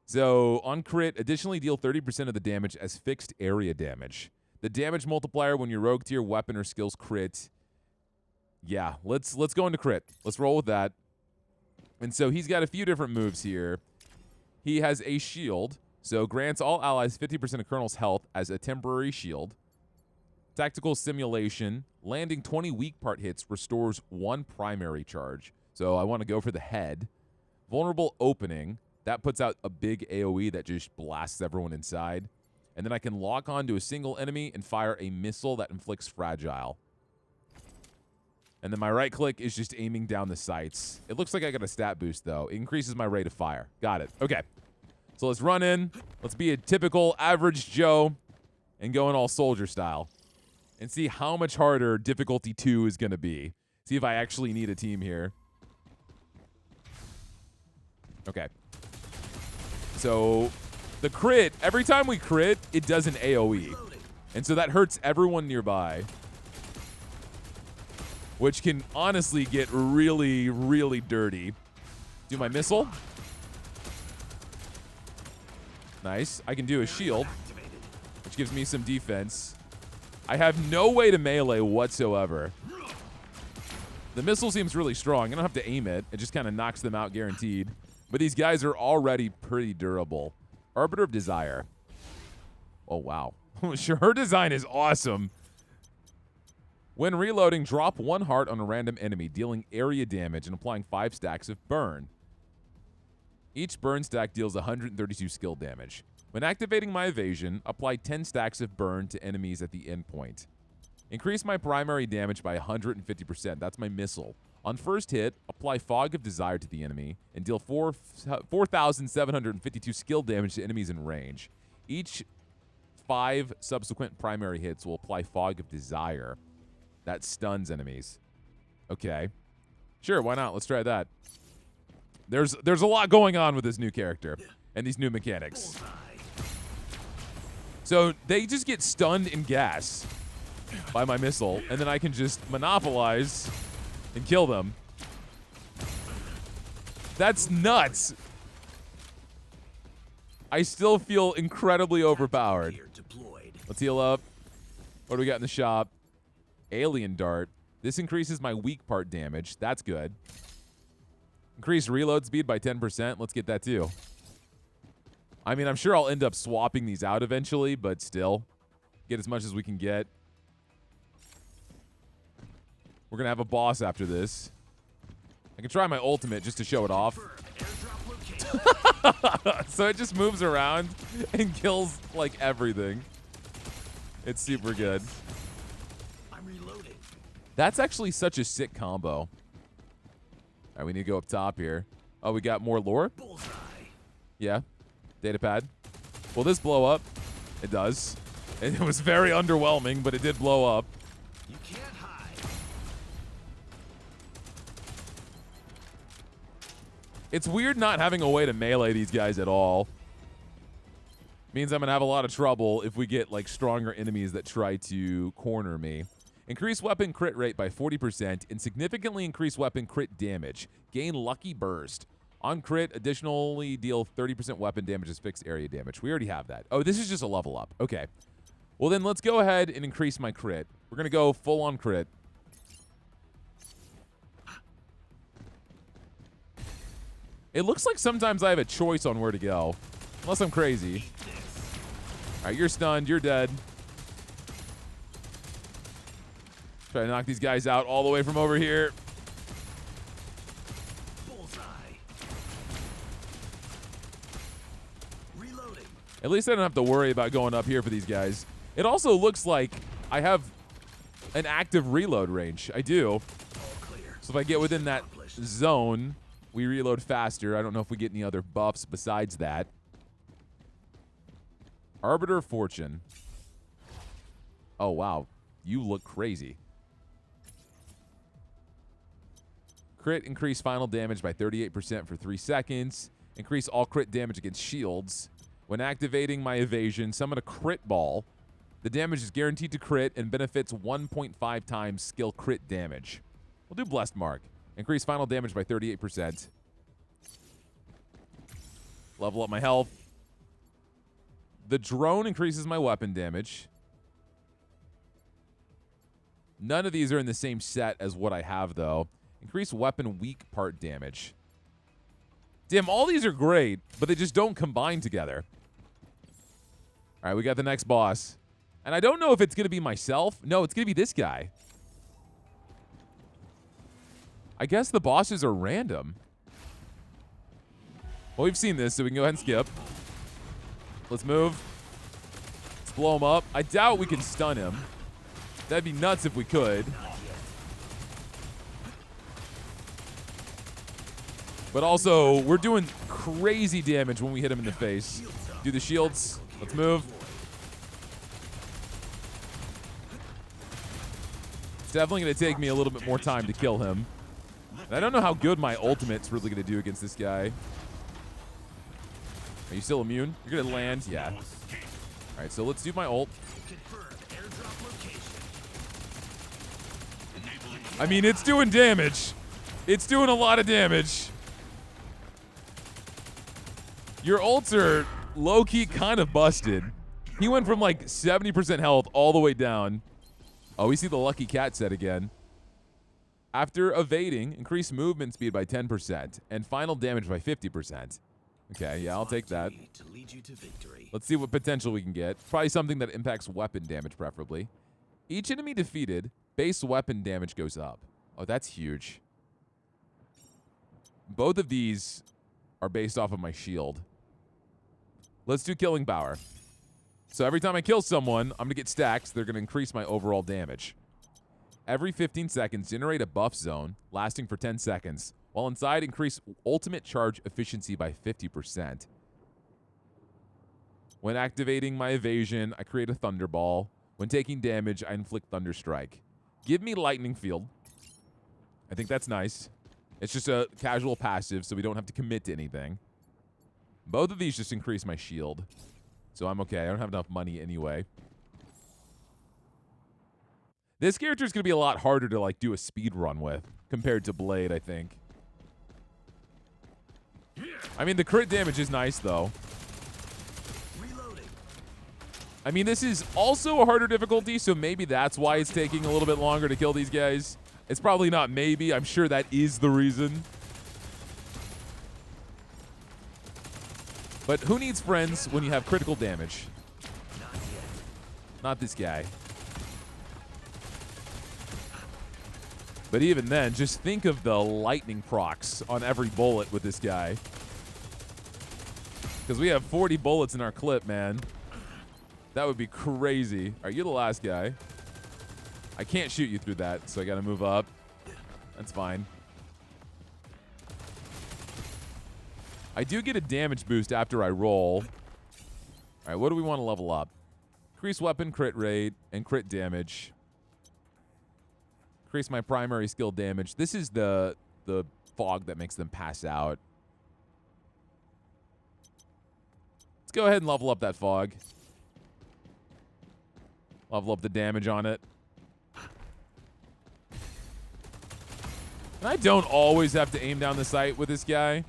So on crit, additionally deal 30% of the damage as fixed area damage. The damage multiplier when your rogue tier weapon or skills crit. Yeah, let's go into crit. Let's roll with that. And so he's got a few different moves here. He has a shield, so grants all allies 50% of Colonel's health as a temporary shield. Tactical Simulation, landing 20 weak part hits restores 1 primary charge. So I want to go for the head. Vulnerable Opening, that puts out a big AoE that just blasts everyone inside. And then I can lock on to a single enemy and fire a missile that inflicts fragile. And then my right click is just aiming down the sights. It looks like I got a stat boost, though. It increases my rate of fire. Got it. Okay. So let's run in. Let's be a typical average Joe and go in all soldier style. And see how much harder difficulty 2 is going to be. See if I actually need a team here. Okay. So the crit, every time we crit, it does an AoE. And so that hurts everyone nearby. Which can honestly get really, really dirty. Do my missile. Nice. I can do a shield, which gives me some defense. I have no way to melee whatsoever. The missile seems really strong. I don't have to aim it. It just kind of knocks them out guaranteed. But these guys are already pretty durable. Arbiter of Desire. Oh, wow. Sure, her design is awesome. When reloading, drop 1 heart on a random enemy, dealing area damage and applying 5 stacks of burn. Each burn stack deals 132 skill damage. When activating my evasion, apply 10 stacks of burn to enemies at the endpoint. Increase my primary damage by 150%. That's my missile. On first hit, apply Fog of Desire to the enemy and deal 4,752 skill damage to enemies in range. Each 5 subsequent primary hits will apply Fog of Desire. That stuns enemies. Okay. Sure, why not? Let's try that. There's a lot going on with this new character and these new mechanics. So they just get stunned in gas by my missile, and then I can just monopolize and kill them. That's nuts. I still feel incredibly overpowered. Let's heal up. What do we got in the shop? Alien Dart. This increases my weak part damage. That's good. Increase reload speed by 10%. Let's get that too. I mean, I'm sure I'll end up swapping these out eventually, but still. Get as much as we can get. We're going to have a boss after this. I can try my ultimate just to show it off. So it just moves around and kills, like, everything. It's super good. That's actually such a sick combo. All right, we need to go up top here. Oh, we got more lore? Yeah. Data pad. Will this blow up? It does. And it was very underwhelming, but it did blow up. You can't hide. It's weird not having a way to melee these guys at all. Means I'm going to have a lot of trouble if we get, like, stronger enemies that try to corner me. Increase weapon crit rate by 40% and significantly increase weapon crit damage. Gain Lucky Burst. On crit, additionally deal 30% weapon damage as fixed area damage. We already have that. Oh, this is just a level up. Okay. Well, then let's go ahead and increase my crit. We're going to go full on crit. It looks like sometimes I have a choice on where to go. Unless I'm crazy. All right, you're stunned. You're dead. Try to knock these guys out all the way from over here. Bullseye. Reloading. At least I don't have to worry about going up here for these guys. It also looks like I have an active reload range. I do. All clear. So if I get within that zone, we reload faster. I don't know if we get any other buffs besides that. Arbiter of Fortune. Oh, wow. You look crazy. Crit, increase final damage by 38% for 3 seconds. Increase all crit damage against shields. When activating my evasion, summon a crit ball. The damage is guaranteed to crit and benefits 1.5 times skill crit damage. We'll do Blessed Mark. Increase final damage by 38%. Level up my health. The drone increases my weapon damage. None of these are in the same set as what I have, though. Increase weapon weak part damage. Damn, all these are great, but they just don't combine together. All right, we got the next boss. And I don't know if it's going to be myself. No, it's going to be this guy. I guess the bosses are random. Well, we've seen this, so we can go ahead and skip. Let's move. Let's blow him up. I doubt we can stun him. That'd be nuts if we could. But also, we're doing crazy damage when we hit him in the face. Do the shields. Let's move. It's definitely going to take me a little bit more time to kill him. And I don't know how good my ultimate's really going to do against this guy. Are you still immune? You're going to land? Yeah. All right, so let's do my ult. I mean, it's doing damage. It's doing a lot of damage. Your ults are low-key kind of busted. He went from like 70% health all the way down. Oh, we see the lucky cat set again. After evading, increase movement speed by 10% and final damage by 50%. Okay, yeah, I'll take that. Let's see what potential we can get. Probably something that impacts weapon damage, preferably. Each enemy defeated, base weapon damage goes up. Oh, that's huge. Both of these are based off of my shield. Let's do killing power. So every time I kill someone, I'm going to get stacks. They're going to increase my overall damage. Every 15 seconds, generate a buff zone lasting for 10 seconds. While inside, increase ultimate charge efficiency by 50%. When activating my evasion, I create a thunderball. When taking damage, I inflict thunderstrike. Give me lightning field. I think that's nice. It's just a casual passive, so we don't have to commit to anything. Both of these just increase my shield. So I'm okay. I don't have enough money anyway. This character is going to be a lot harder to like do a speed run with compared to Blade, I think. I mean, the crit damage is nice, though. I mean, this is also a harder difficulty, so maybe that's why it's taking a little bit longer to kill these guys. It's probably not maybe. I'm sure that is the reason. But who needs friends when you have critical damage? Not this guy. But even then, just think of the lightning procs on every bullet with this guy. Because we have 40 bullets in our clip, man. That would be crazy. All right, you're the last guy. I can't shoot you through that, so I got to move up. That's fine. I do get a damage boost after I roll. All right, what do we want to level up? Increase weapon crit rate and crit damage. Increase my primary skill damage. This is the fog that makes them pass out. Let's go ahead and level up that fog. Level up the damage on it. And I don't always have to aim down the sight with this guy.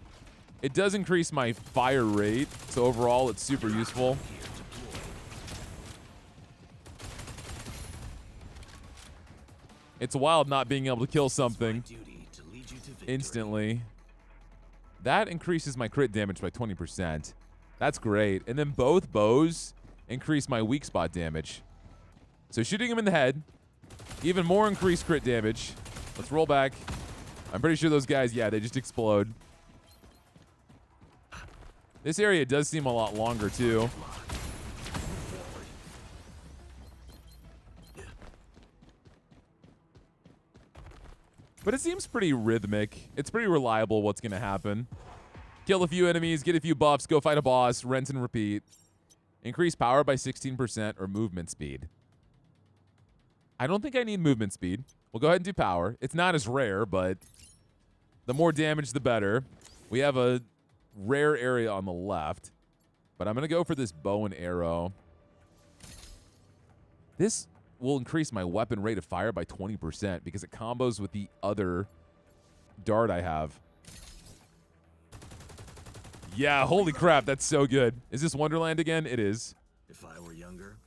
It does increase my fire rate, so overall it's super useful. It's wild not being able to kill something instantly. That increases my crit damage by 20%. That's great. And then both bows increase my weak spot damage. So shooting him in the head, even more increased crit damage. Let's roll back. I'm pretty sure those guys, yeah, they just explode. This area does seem a lot longer, too. But it seems pretty rhythmic. It's pretty reliable what's going to happen. Kill a few enemies, get a few buffs, go fight a boss, rinse and repeat. Increase power by 16% or movement speed. I don't think I need movement speed. We'll go ahead and do power. It's not as rare, but the more damage, the better. We have a rare area on the left. But I'm going to go for this bow and arrow. This will increase my weapon rate of fire by 20% because it combos with the other dart I have. Yeah, holy crap, that's so good. Is this Wonderland again? It is. If I were younger,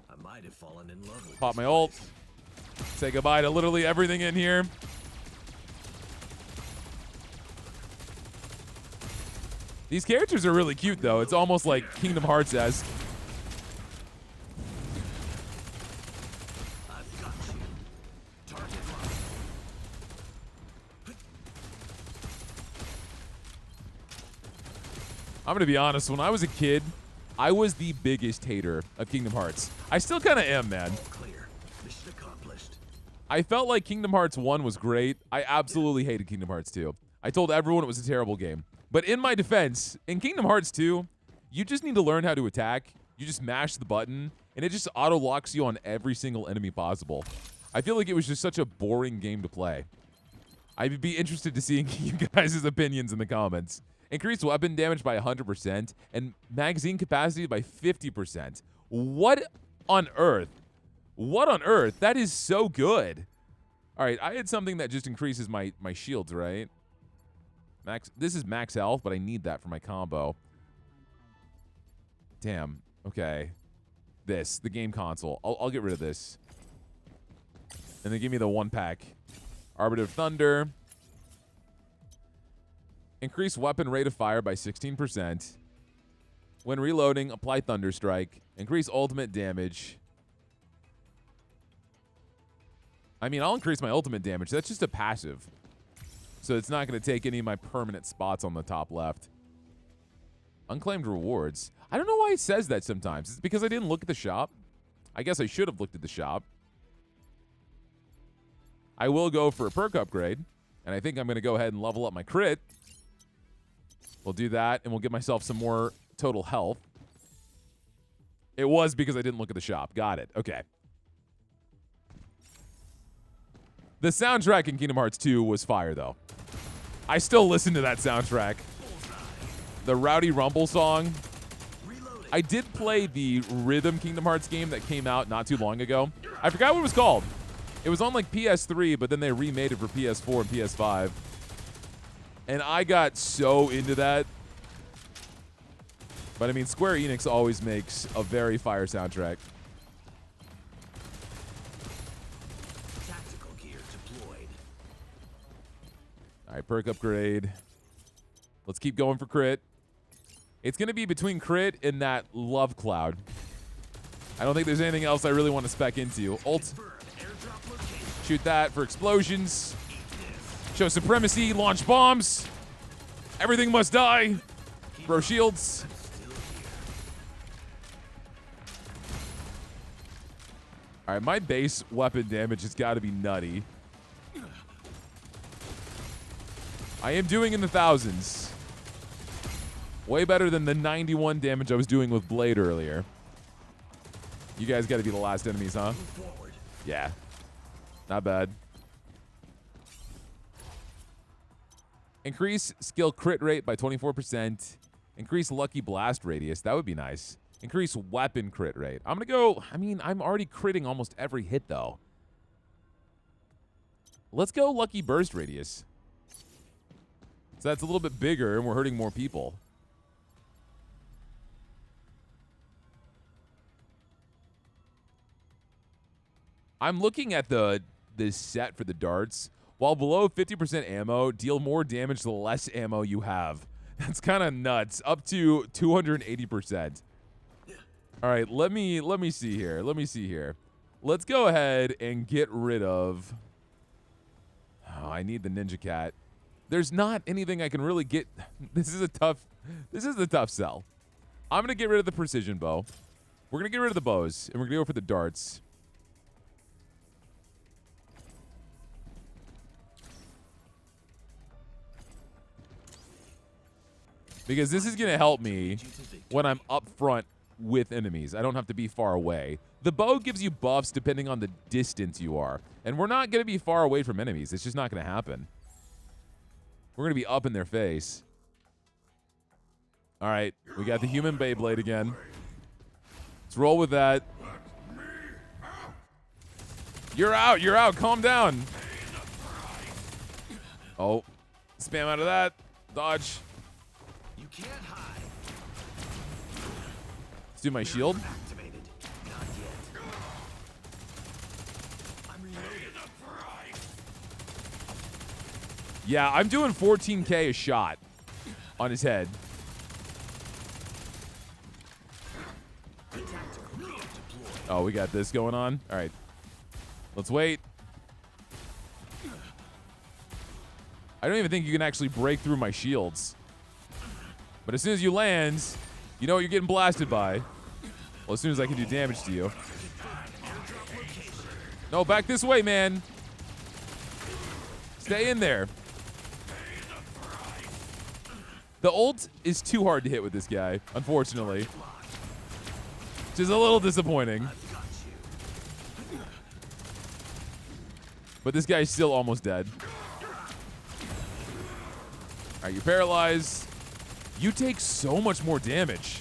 I might have fallen in love with Pop this my ult. place. Say goodbye to literally everything in here. These characters are really cute, though. It's almost like Kingdom Hearts-esque. I've got you. Target locked. I'm going to be honest. When I was a kid, I was the biggest hater of Kingdom Hearts. I still kind of am, man. All clear. Mission accomplished. I felt like Kingdom Hearts 1 was great. I absolutely hated Kingdom Hearts 2. I told everyone it was a terrible game. But in my defense, in Kingdom Hearts 2, you just need to learn how to attack. You just mash the button, and it just auto-locks you on every single enemy possible. I feel like it was just such a boring game to play. I'd be interested to see you guys' opinions in the comments. Increased weapon damage by 100% and magazine capacity by 50%. What on earth? What on earth? That is so good. All right, I had something that just increases my shields, right? This is max health, but I need that for my combo. Damn. Okay. The game console. I'll get rid of this. And then give me the 1-pack. Arbiter of Thunder. Increase weapon rate of fire by 16%. When reloading, apply Thunder Strike. Increase ultimate damage. I mean, I'll increase my ultimate damage. That's just a passive. So it's not going to take any of my permanent spots on the top left. Unclaimed rewards. I don't know why it says that sometimes. It's because I didn't look at the shop. I guess I should have looked at the shop. I will go for a perk upgrade. And I think I'm going to go ahead and level up my crit. We'll do that, and we'll give myself some more total health. It was because I didn't look at the shop. Got it. Okay. The soundtrack in Kingdom Hearts 2 was fire, though. I still listen to that soundtrack. The Rowdy Rumble song. I did play the Rhythm Kingdom Hearts game that came out not too long ago. I forgot what it was called. It was on like PS3, but then they remade it for PS4 and PS5. And I got so into that. But I mean, Square Enix always makes a very fire soundtrack. Tactical gear deployed. All right, perk upgrade. Let's keep going for crit. It's going to be between crit and that love cloud. I don't think there's anything else I really want to spec into. Ult. Confirm airdrop location. Shoot that for explosions. Show supremacy. Launch bombs. Everything must die. Throw shields. Still here. All right, my base weapon damage has got to be nutty. I am doing in the thousands. Way better than the 91 damage I was doing with Blade earlier. You guys got to be the last enemies, huh? Move forward. Yeah. Not bad. Increase skill crit rate by 24%. Increase lucky blast radius. That would be nice. Increase weapon crit rate. I'm going to go... I mean, I'm already critting almost every hit, though. Let's go lucky burst radius. So that's a little bit bigger, and we're hurting more people. I'm looking at the set for the darts. While below 50% ammo, deal more damage the less ammo you have. That's kind of nuts. Up to 280%. All right, let me see here. Let me see here. Let's go ahead and get rid of... Oh, I need the Ninja Cat. There's not anything I can really get. This is a tough sell. I'm going to get rid of the precision bow. We're going to get rid of the bows, and we're going to go for the darts. Because this is going to help me when I'm up front with enemies. I don't have to be far away. The bow gives you buffs depending on the distance you are. And we're not going to be far away from enemies. It's just not going to happen. We're going to be up in their face. All right, we got the human Beyblade again. Let's roll with that. You're out. You're out. Calm down. Oh, spam out of that. Dodge. You can't hide. Let's do my shield. Activated. Not yet. I'm reloading. Yeah, I'm doing 14K a shot on his head. Oh, we got this going on. All right. Let's wait. I don't even think you can actually break through my shields. But as soon as you land, you know what you're getting blasted by. Well, as soon as I can do damage to you. No, back this way, man. Stay in there. The ult is too hard to hit with this guy, unfortunately. Which is a little disappointing. But this guy's still almost dead. All right, you're paralyzed. You take so much more damage.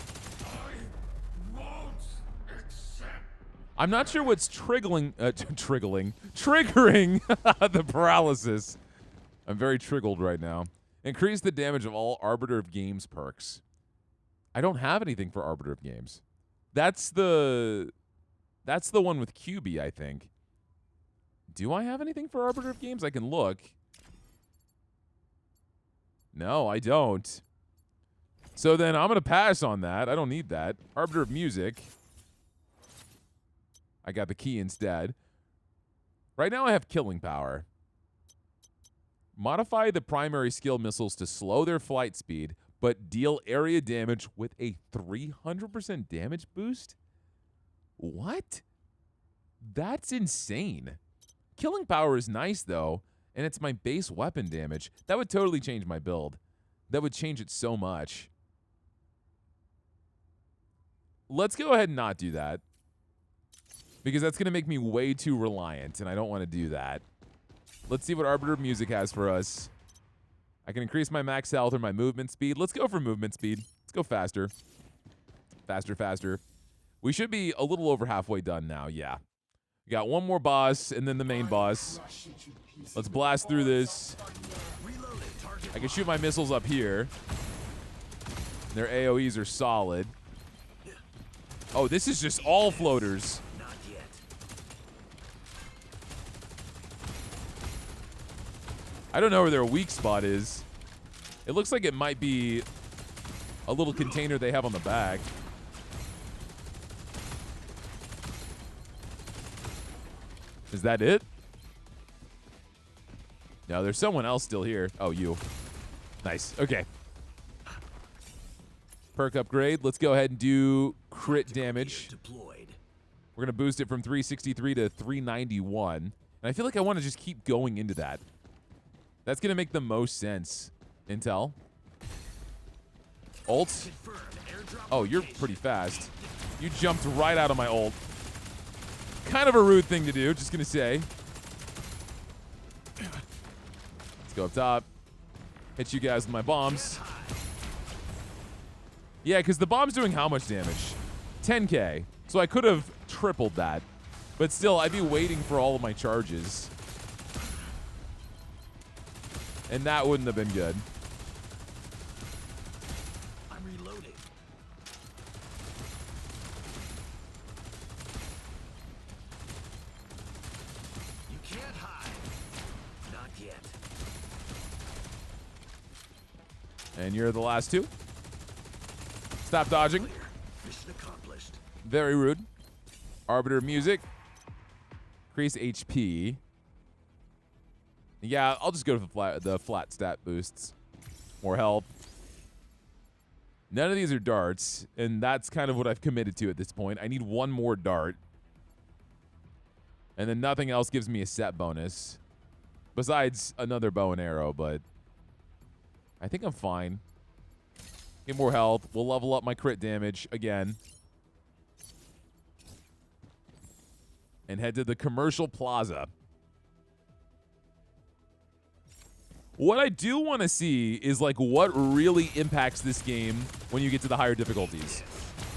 I'm not sure what's triggering the paralysis. I'm very triggered right now. Increase the damage of all Arbiter of Games perks. I don't have anything for Arbiter of Games. That's the one with QB, I think. Do I have anything for Arbiter of Games? I can look. No, I don't. So then I'm going to pass on that. I don't need that. Arbiter of Music. I got the key instead. Right now I have Killing Power. Modify the primary skill missiles to slow their flight speed, but deal area damage with a 300% damage boost? What? That's insane. Killing Power is nice, though, and it's my base weapon damage. That would totally change my build. That would change it so much. Let's go ahead and not do that, because that's going to make me way too reliant, and I don't want to do that. Let's see what Arbiter of Music has for us. I can increase my max health or my movement speed. Let's go for movement speed. Let's go faster. Faster, faster. We should be a little over halfway done now, yeah. We got one more boss and then the main boss. Let's blast through this. I can shoot my missiles up here. Their AoEs are solid. Oh, this is just all floaters. Not yet. I don't know where their weak spot is. It looks like it might be a little container they have on the back. Is that it? No, there's someone else still here. Oh, you. Nice. Okay. Perk upgrade. Let's go ahead and do crit damage. Deployed. We're going to boost it from 363 to 391. And I feel like I want to just keep going into that. That's going to make the most sense. Intel. Ult. Oh, you're pretty fast. You jumped right out of my ult. Kind of a rude thing to do, just going to say. Let's go up top. Hit you guys with my bombs. Yeah, because the bomb's doing how much damage? 10K. So I could have tripled that. But still, I'd be waiting for all of my charges. And that wouldn't have been good. I'm reloading. You can't hide. Not yet. And you're the last two. Stop dodging. Clear. Mission accomplished. Very rude. Arbiter music. Increase HP. Yeah, I'll just go to the flat stat boosts. More health. None of these are darts, and that's kind of what I've committed to at this point. I need one more dart. And then nothing else gives me a set bonus. Besides another bow and arrow, but I think I'm fine. Get more health. We'll level up my crit damage again. And head to the commercial plaza. What I do want to see is like what really impacts this game when you get to the higher difficulties.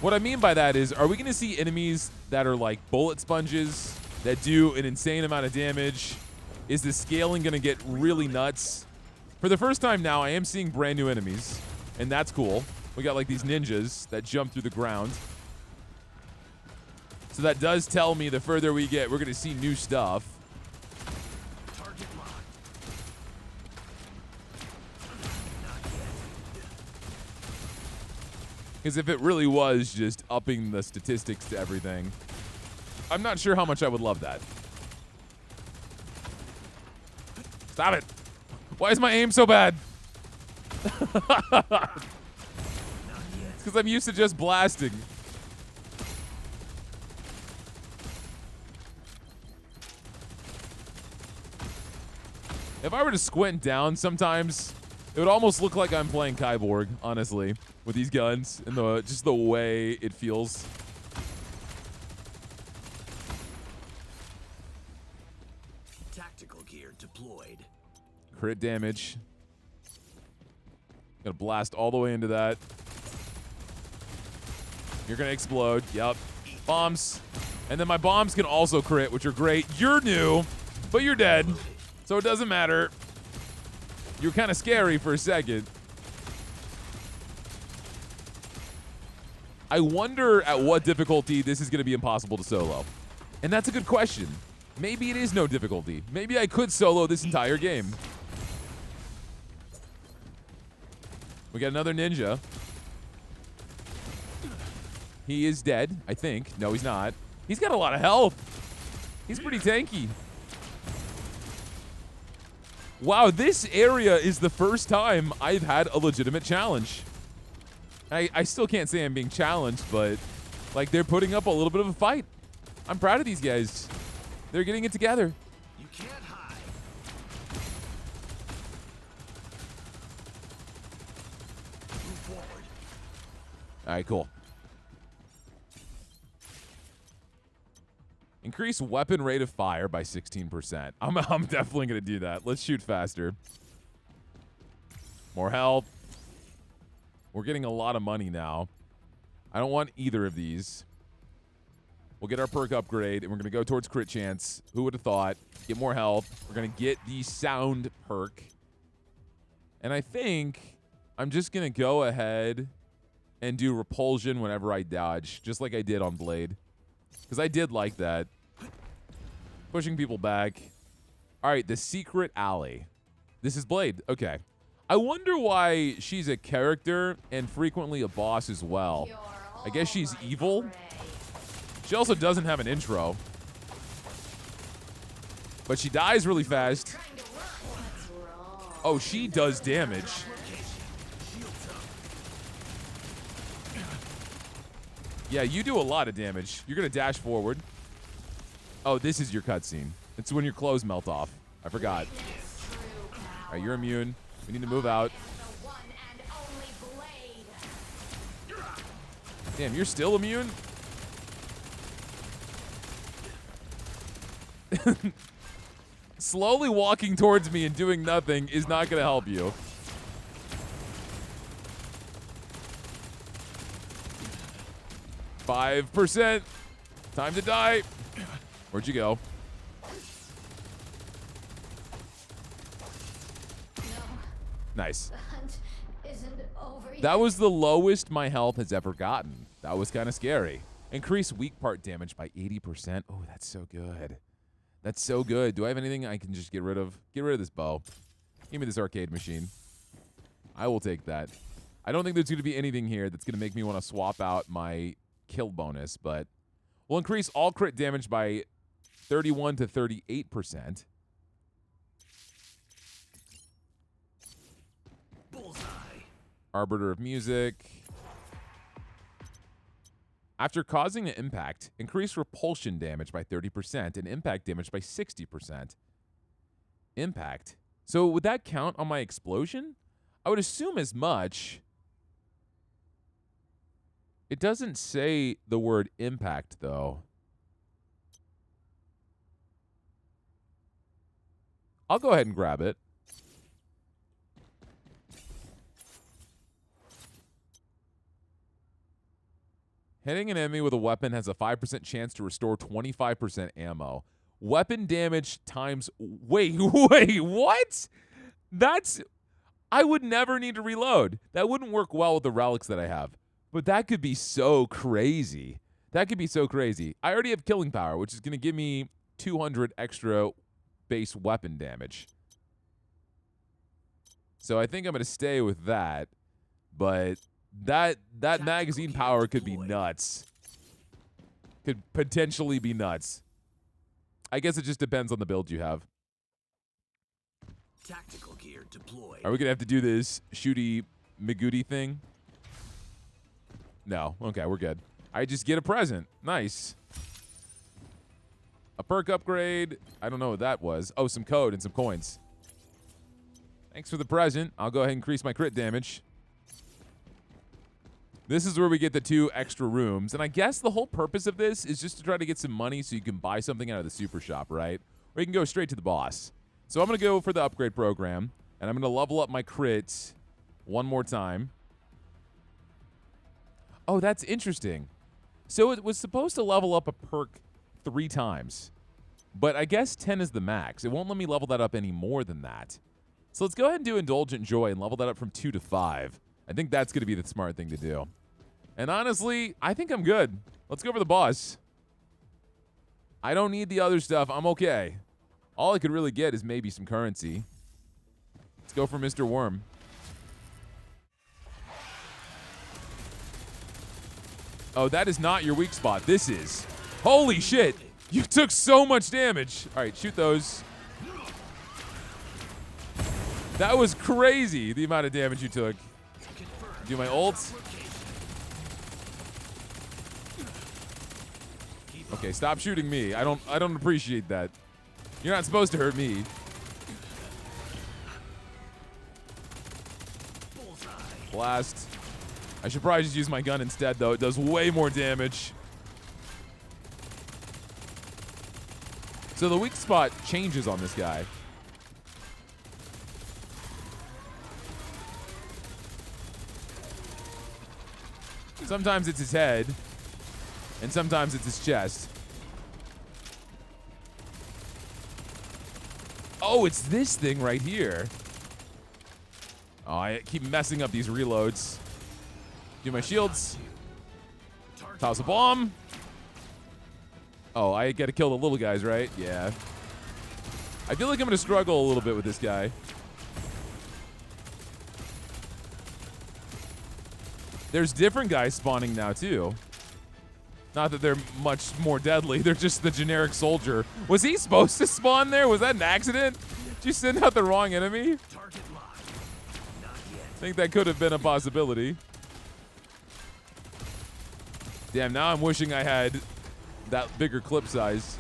What I mean by that is, are we going to see enemies that are like bullet sponges that do an insane amount of damage? Is the scaling going to get really nuts? For the first time now, I am seeing brand new enemies, and that's cool. We got like these ninjas that jump through the ground. So that does tell me the further we get, we're going to see new stuff. Target locked. Because if it really was just upping the statistics to everything, I'm not sure how much I would love that. Stop it. Why is my aim so bad? It's because I'm used to just blasting. If I were to squint down sometimes, it would almost look like I'm playing Kyborg, honestly, with these guns and just the way it feels. Tactical gear deployed. Crit damage. Gonna blast all the way into that. You're gonna explode. Yep. Bombs. And then my bombs can also crit, which are great. You're new, but you're dead. So it doesn't matter. You're kind of scary for a second. I wonder at what difficulty this is going to be impossible to solo. And that's a good question. Maybe it is no difficulty. Maybe I could solo this entire game. We got another ninja. He is dead, I think. No, he's not. He's got a lot of health. He's pretty tanky. Wow, this area is the first time I've had a legitimate challenge. I still can't say I'm being challenged, but like they're putting up a little bit of a fight. I'm proud of these guys. They're getting it together. You can't hide. Move forward. All right, cool. Increase weapon rate of fire by 16%. I'm definitely going to do that. Let's shoot faster. More health. We're getting a lot of money now. I don't want either of these. We'll get our perk upgrade, and we're going to go towards crit chance. Who would have thought? Get more health. We're going to get the sound perk. And I think I'm just going to go ahead and do repulsion whenever I dodge, just like I did on Blade. Because I did like that. Pushing people back. All right, the secret alley. This is Blade. Okay. I wonder why she's a character and frequently a boss as well. I guess she's evil. She also doesn't have an intro. But she dies really fast. Oh, she does damage. Yeah, you do a lot of damage. You're going to dash forward. Oh, this is your cutscene. It's when your clothes melt off. I forgot. All right, you're immune. We need to move out. Damn, you're still immune? Slowly walking towards me and doing nothing is not going to help you. %. Time to die. Where'd you go? Nice. The hunt isn't over yet. That was the lowest my health has ever gotten. That was kind of scary. Increase weak part damage by 80%. Oh, that's so good. That's so good. Do I have anything I can just get rid of? Get rid of this bow. Give me this arcade machine. I will take that. I don't think there's going to be anything here that's going to make me want to swap out my kill bonus, but we'll increase all crit damage by 31 to 38%. Bullseye. Arbiter of Music. After causing an impact, increase repulsion damage by 30% and impact damage by 60%. Impact. So would that count on my explosion? I would assume as much. It doesn't say the word impact, though. I'll go ahead and grab it. Hitting an enemy with a weapon has a 5% chance to restore 25% ammo. Weapon damage times... Wait, what? That's... I would never need to reload. That wouldn't work well with the relics that I have. But that could be so crazy. That could be so crazy. I already have killing power, which is going to give me 200 extra base weapon damage. So I think I'm going to stay with that. But that magazine power could be nuts. Could potentially be nuts. I guess it just depends on the build you have. Tactical gear deployed. Are we going to have to do this shooty Magooty thing? No. Okay, we're good. I just get a present. Nice. A perk upgrade. I don't know what that was. Oh, some code and some coins. Thanks for the present. I'll go ahead and increase my crit damage. This is where we get the 2 extra rooms. And I guess the whole purpose of this is just to try to get some money so you can buy something out of the super shop, right? Or you can go straight to the boss. So I'm going to go for the upgrade program. And I'm going to level up my crit one more time. Oh, that's interesting. So it was supposed to level up a perk 3 times. But I guess 10 is the max. It won't let me level that up any more than that. So let's go ahead and do Indulgent Joy and level that up from 2 to 5. I think that's going to be the smart thing to do. And honestly, I think I'm good. Let's go for the boss. I don't need the other stuff. I'm okay. All I could really get is maybe some currency. Let's go for Mr. Worm. Oh, that is not your weak spot. This is. Holy shit. You took so much damage. All right, shoot those. That was crazy, the amount of damage you took. Do my ult. Okay, stop shooting me. I don't appreciate that. You're not supposed to hurt me. Blast. I should probably just use my gun instead, though. It does way more damage. So the weak spot changes on this guy. Sometimes it's his head, and sometimes it's his chest. Oh, it's this thing right here. Oh, I keep messing up these reloads. Do my shields. Toss a bomb. Oh, I gotta kill the little guys, right? Yeah. I feel like I'm gonna struggle a little bit with this guy. There's different guys spawning now, too. Not that they're much more deadly. They're just the generic soldier. Was he supposed to spawn there? Was that an accident? Did you send out the wrong enemy? I think that could have been a possibility. Damn, now I'm wishing I had that bigger clip size.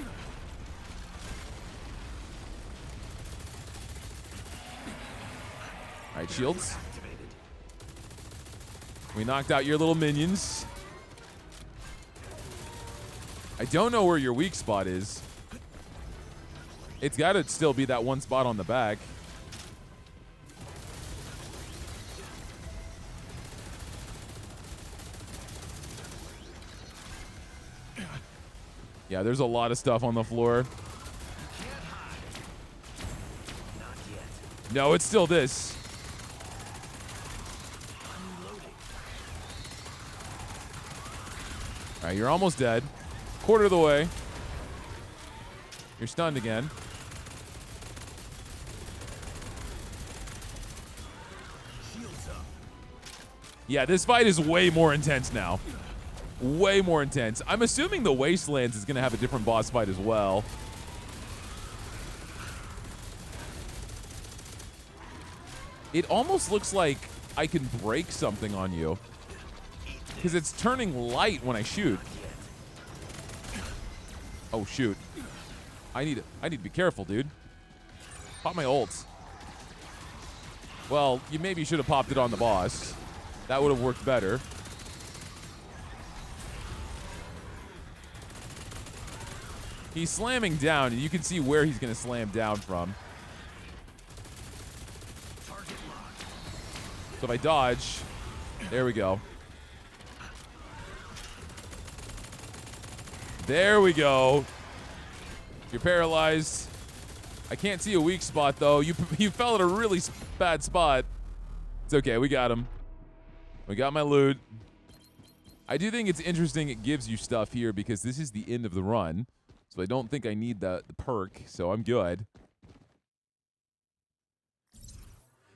All right, shields. We knocked out your little minions. I don't know where your weak spot is. It's got to still be that one spot on the back. Yeah, there's a lot of stuff on the floor. No, it's still this. All right, you're almost dead. Quarter of the way. You're stunned again. Yeah, this fight is way more intense now. Way more intense. I'm assuming the Wastelands is going to have a different boss fight as well. It almost looks like I can break something on you. Because it's turning light when I shoot. Oh, shoot. I need to be careful, dude. Pop my ult. Well, you maybe should have popped it on the boss. That would have worked better. He's slamming down, and you can see where he's going to slam down from. So if I dodge, there we go. There we go. You're paralyzed. I can't see a weak spot, though. You fell at a really bad spot. It's okay. We got him. We got my loot. I do think it's interesting it gives you stuff here because this is the end of the run. So I don't think I need the perk, so I'm good.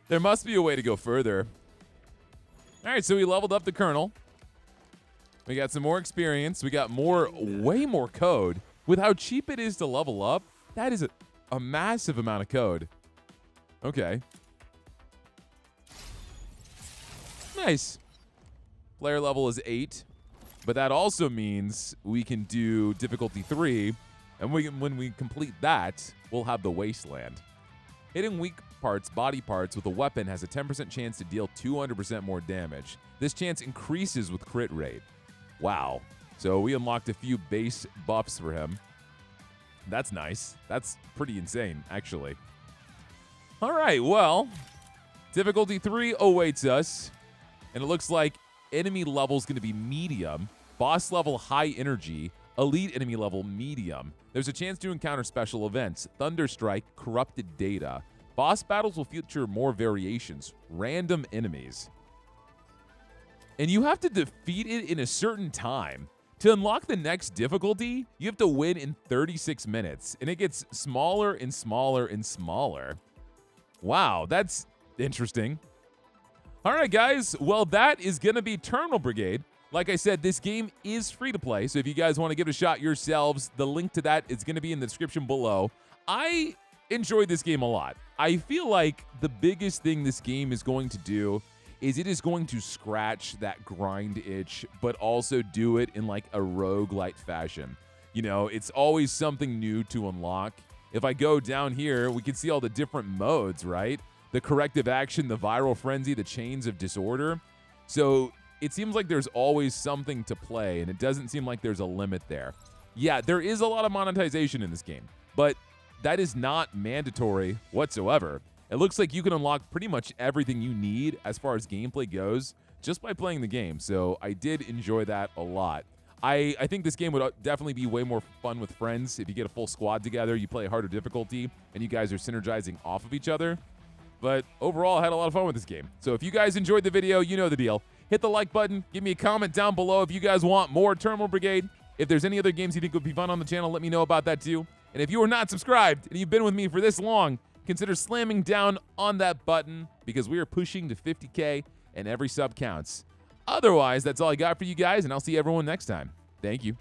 There must be a way to go further. All right, so we leveled up the Colonel. We got some more experience. We got way more code. With how cheap it is to level up, that is a massive amount of code. Okay. Nice. Player level is 8, but that also means we can do difficulty 3, and when we complete that, we'll have the Wasteland. Hitting weak parts, body parts, with a weapon has a 10% chance to deal 200% more damage. This chance increases with crit rate. Wow. So we unlocked a few base buffs for him. That's nice. That's pretty insane, actually. All right, well, difficulty 3 awaits us, and it looks like enemy level is going to be medium, boss level high energy, elite enemy level medium. There's a chance to encounter special events, Thunderstrike, corrupted data. Boss battles will feature more variations, random enemies. And you have to defeat it in a certain time. To unlock the next difficulty, you have to win in 36 minutes, and it gets smaller and smaller and smaller. Wow, that's interesting. All right, guys. Well, that is going to be Terminull Brigade. Like I said, this game is free to play, so if you guys want to give it a shot yourselves, the link to that is going to be in the description below. I enjoyed this game a lot. I feel like the biggest thing this game is going to do is it is going to scratch that grind itch, but also do it in like a roguelite fashion. You know, it's always something new to unlock. If I go down here, we can see all the different modes, right? The corrective action, the viral frenzy, the chains of disorder. So it seems like there's always something to play, and it doesn't seem like there's a limit there. Yeah, there is a lot of monetization in this game, but that is not mandatory whatsoever. It looks like you can unlock pretty much everything you need as far as gameplay goes just by playing the game, so I did enjoy that a lot. I think this game would definitely be way more fun with friends if you get a full squad together, you play a harder difficulty, and you guys are synergizing off of each other. But overall, I had a lot of fun with this game. So if you guys enjoyed the video, you know the deal. Hit the like button. Give me a comment down below if you guys want more Terminull Brigade. If there's any other games you think would be fun on the channel, let me know about that too. And if you are not subscribed and you've been with me for this long, consider slamming down on that button because we are pushing to 50K and every sub counts. Otherwise, that's all I got for you guys, and I'll see everyone next time. Thank you.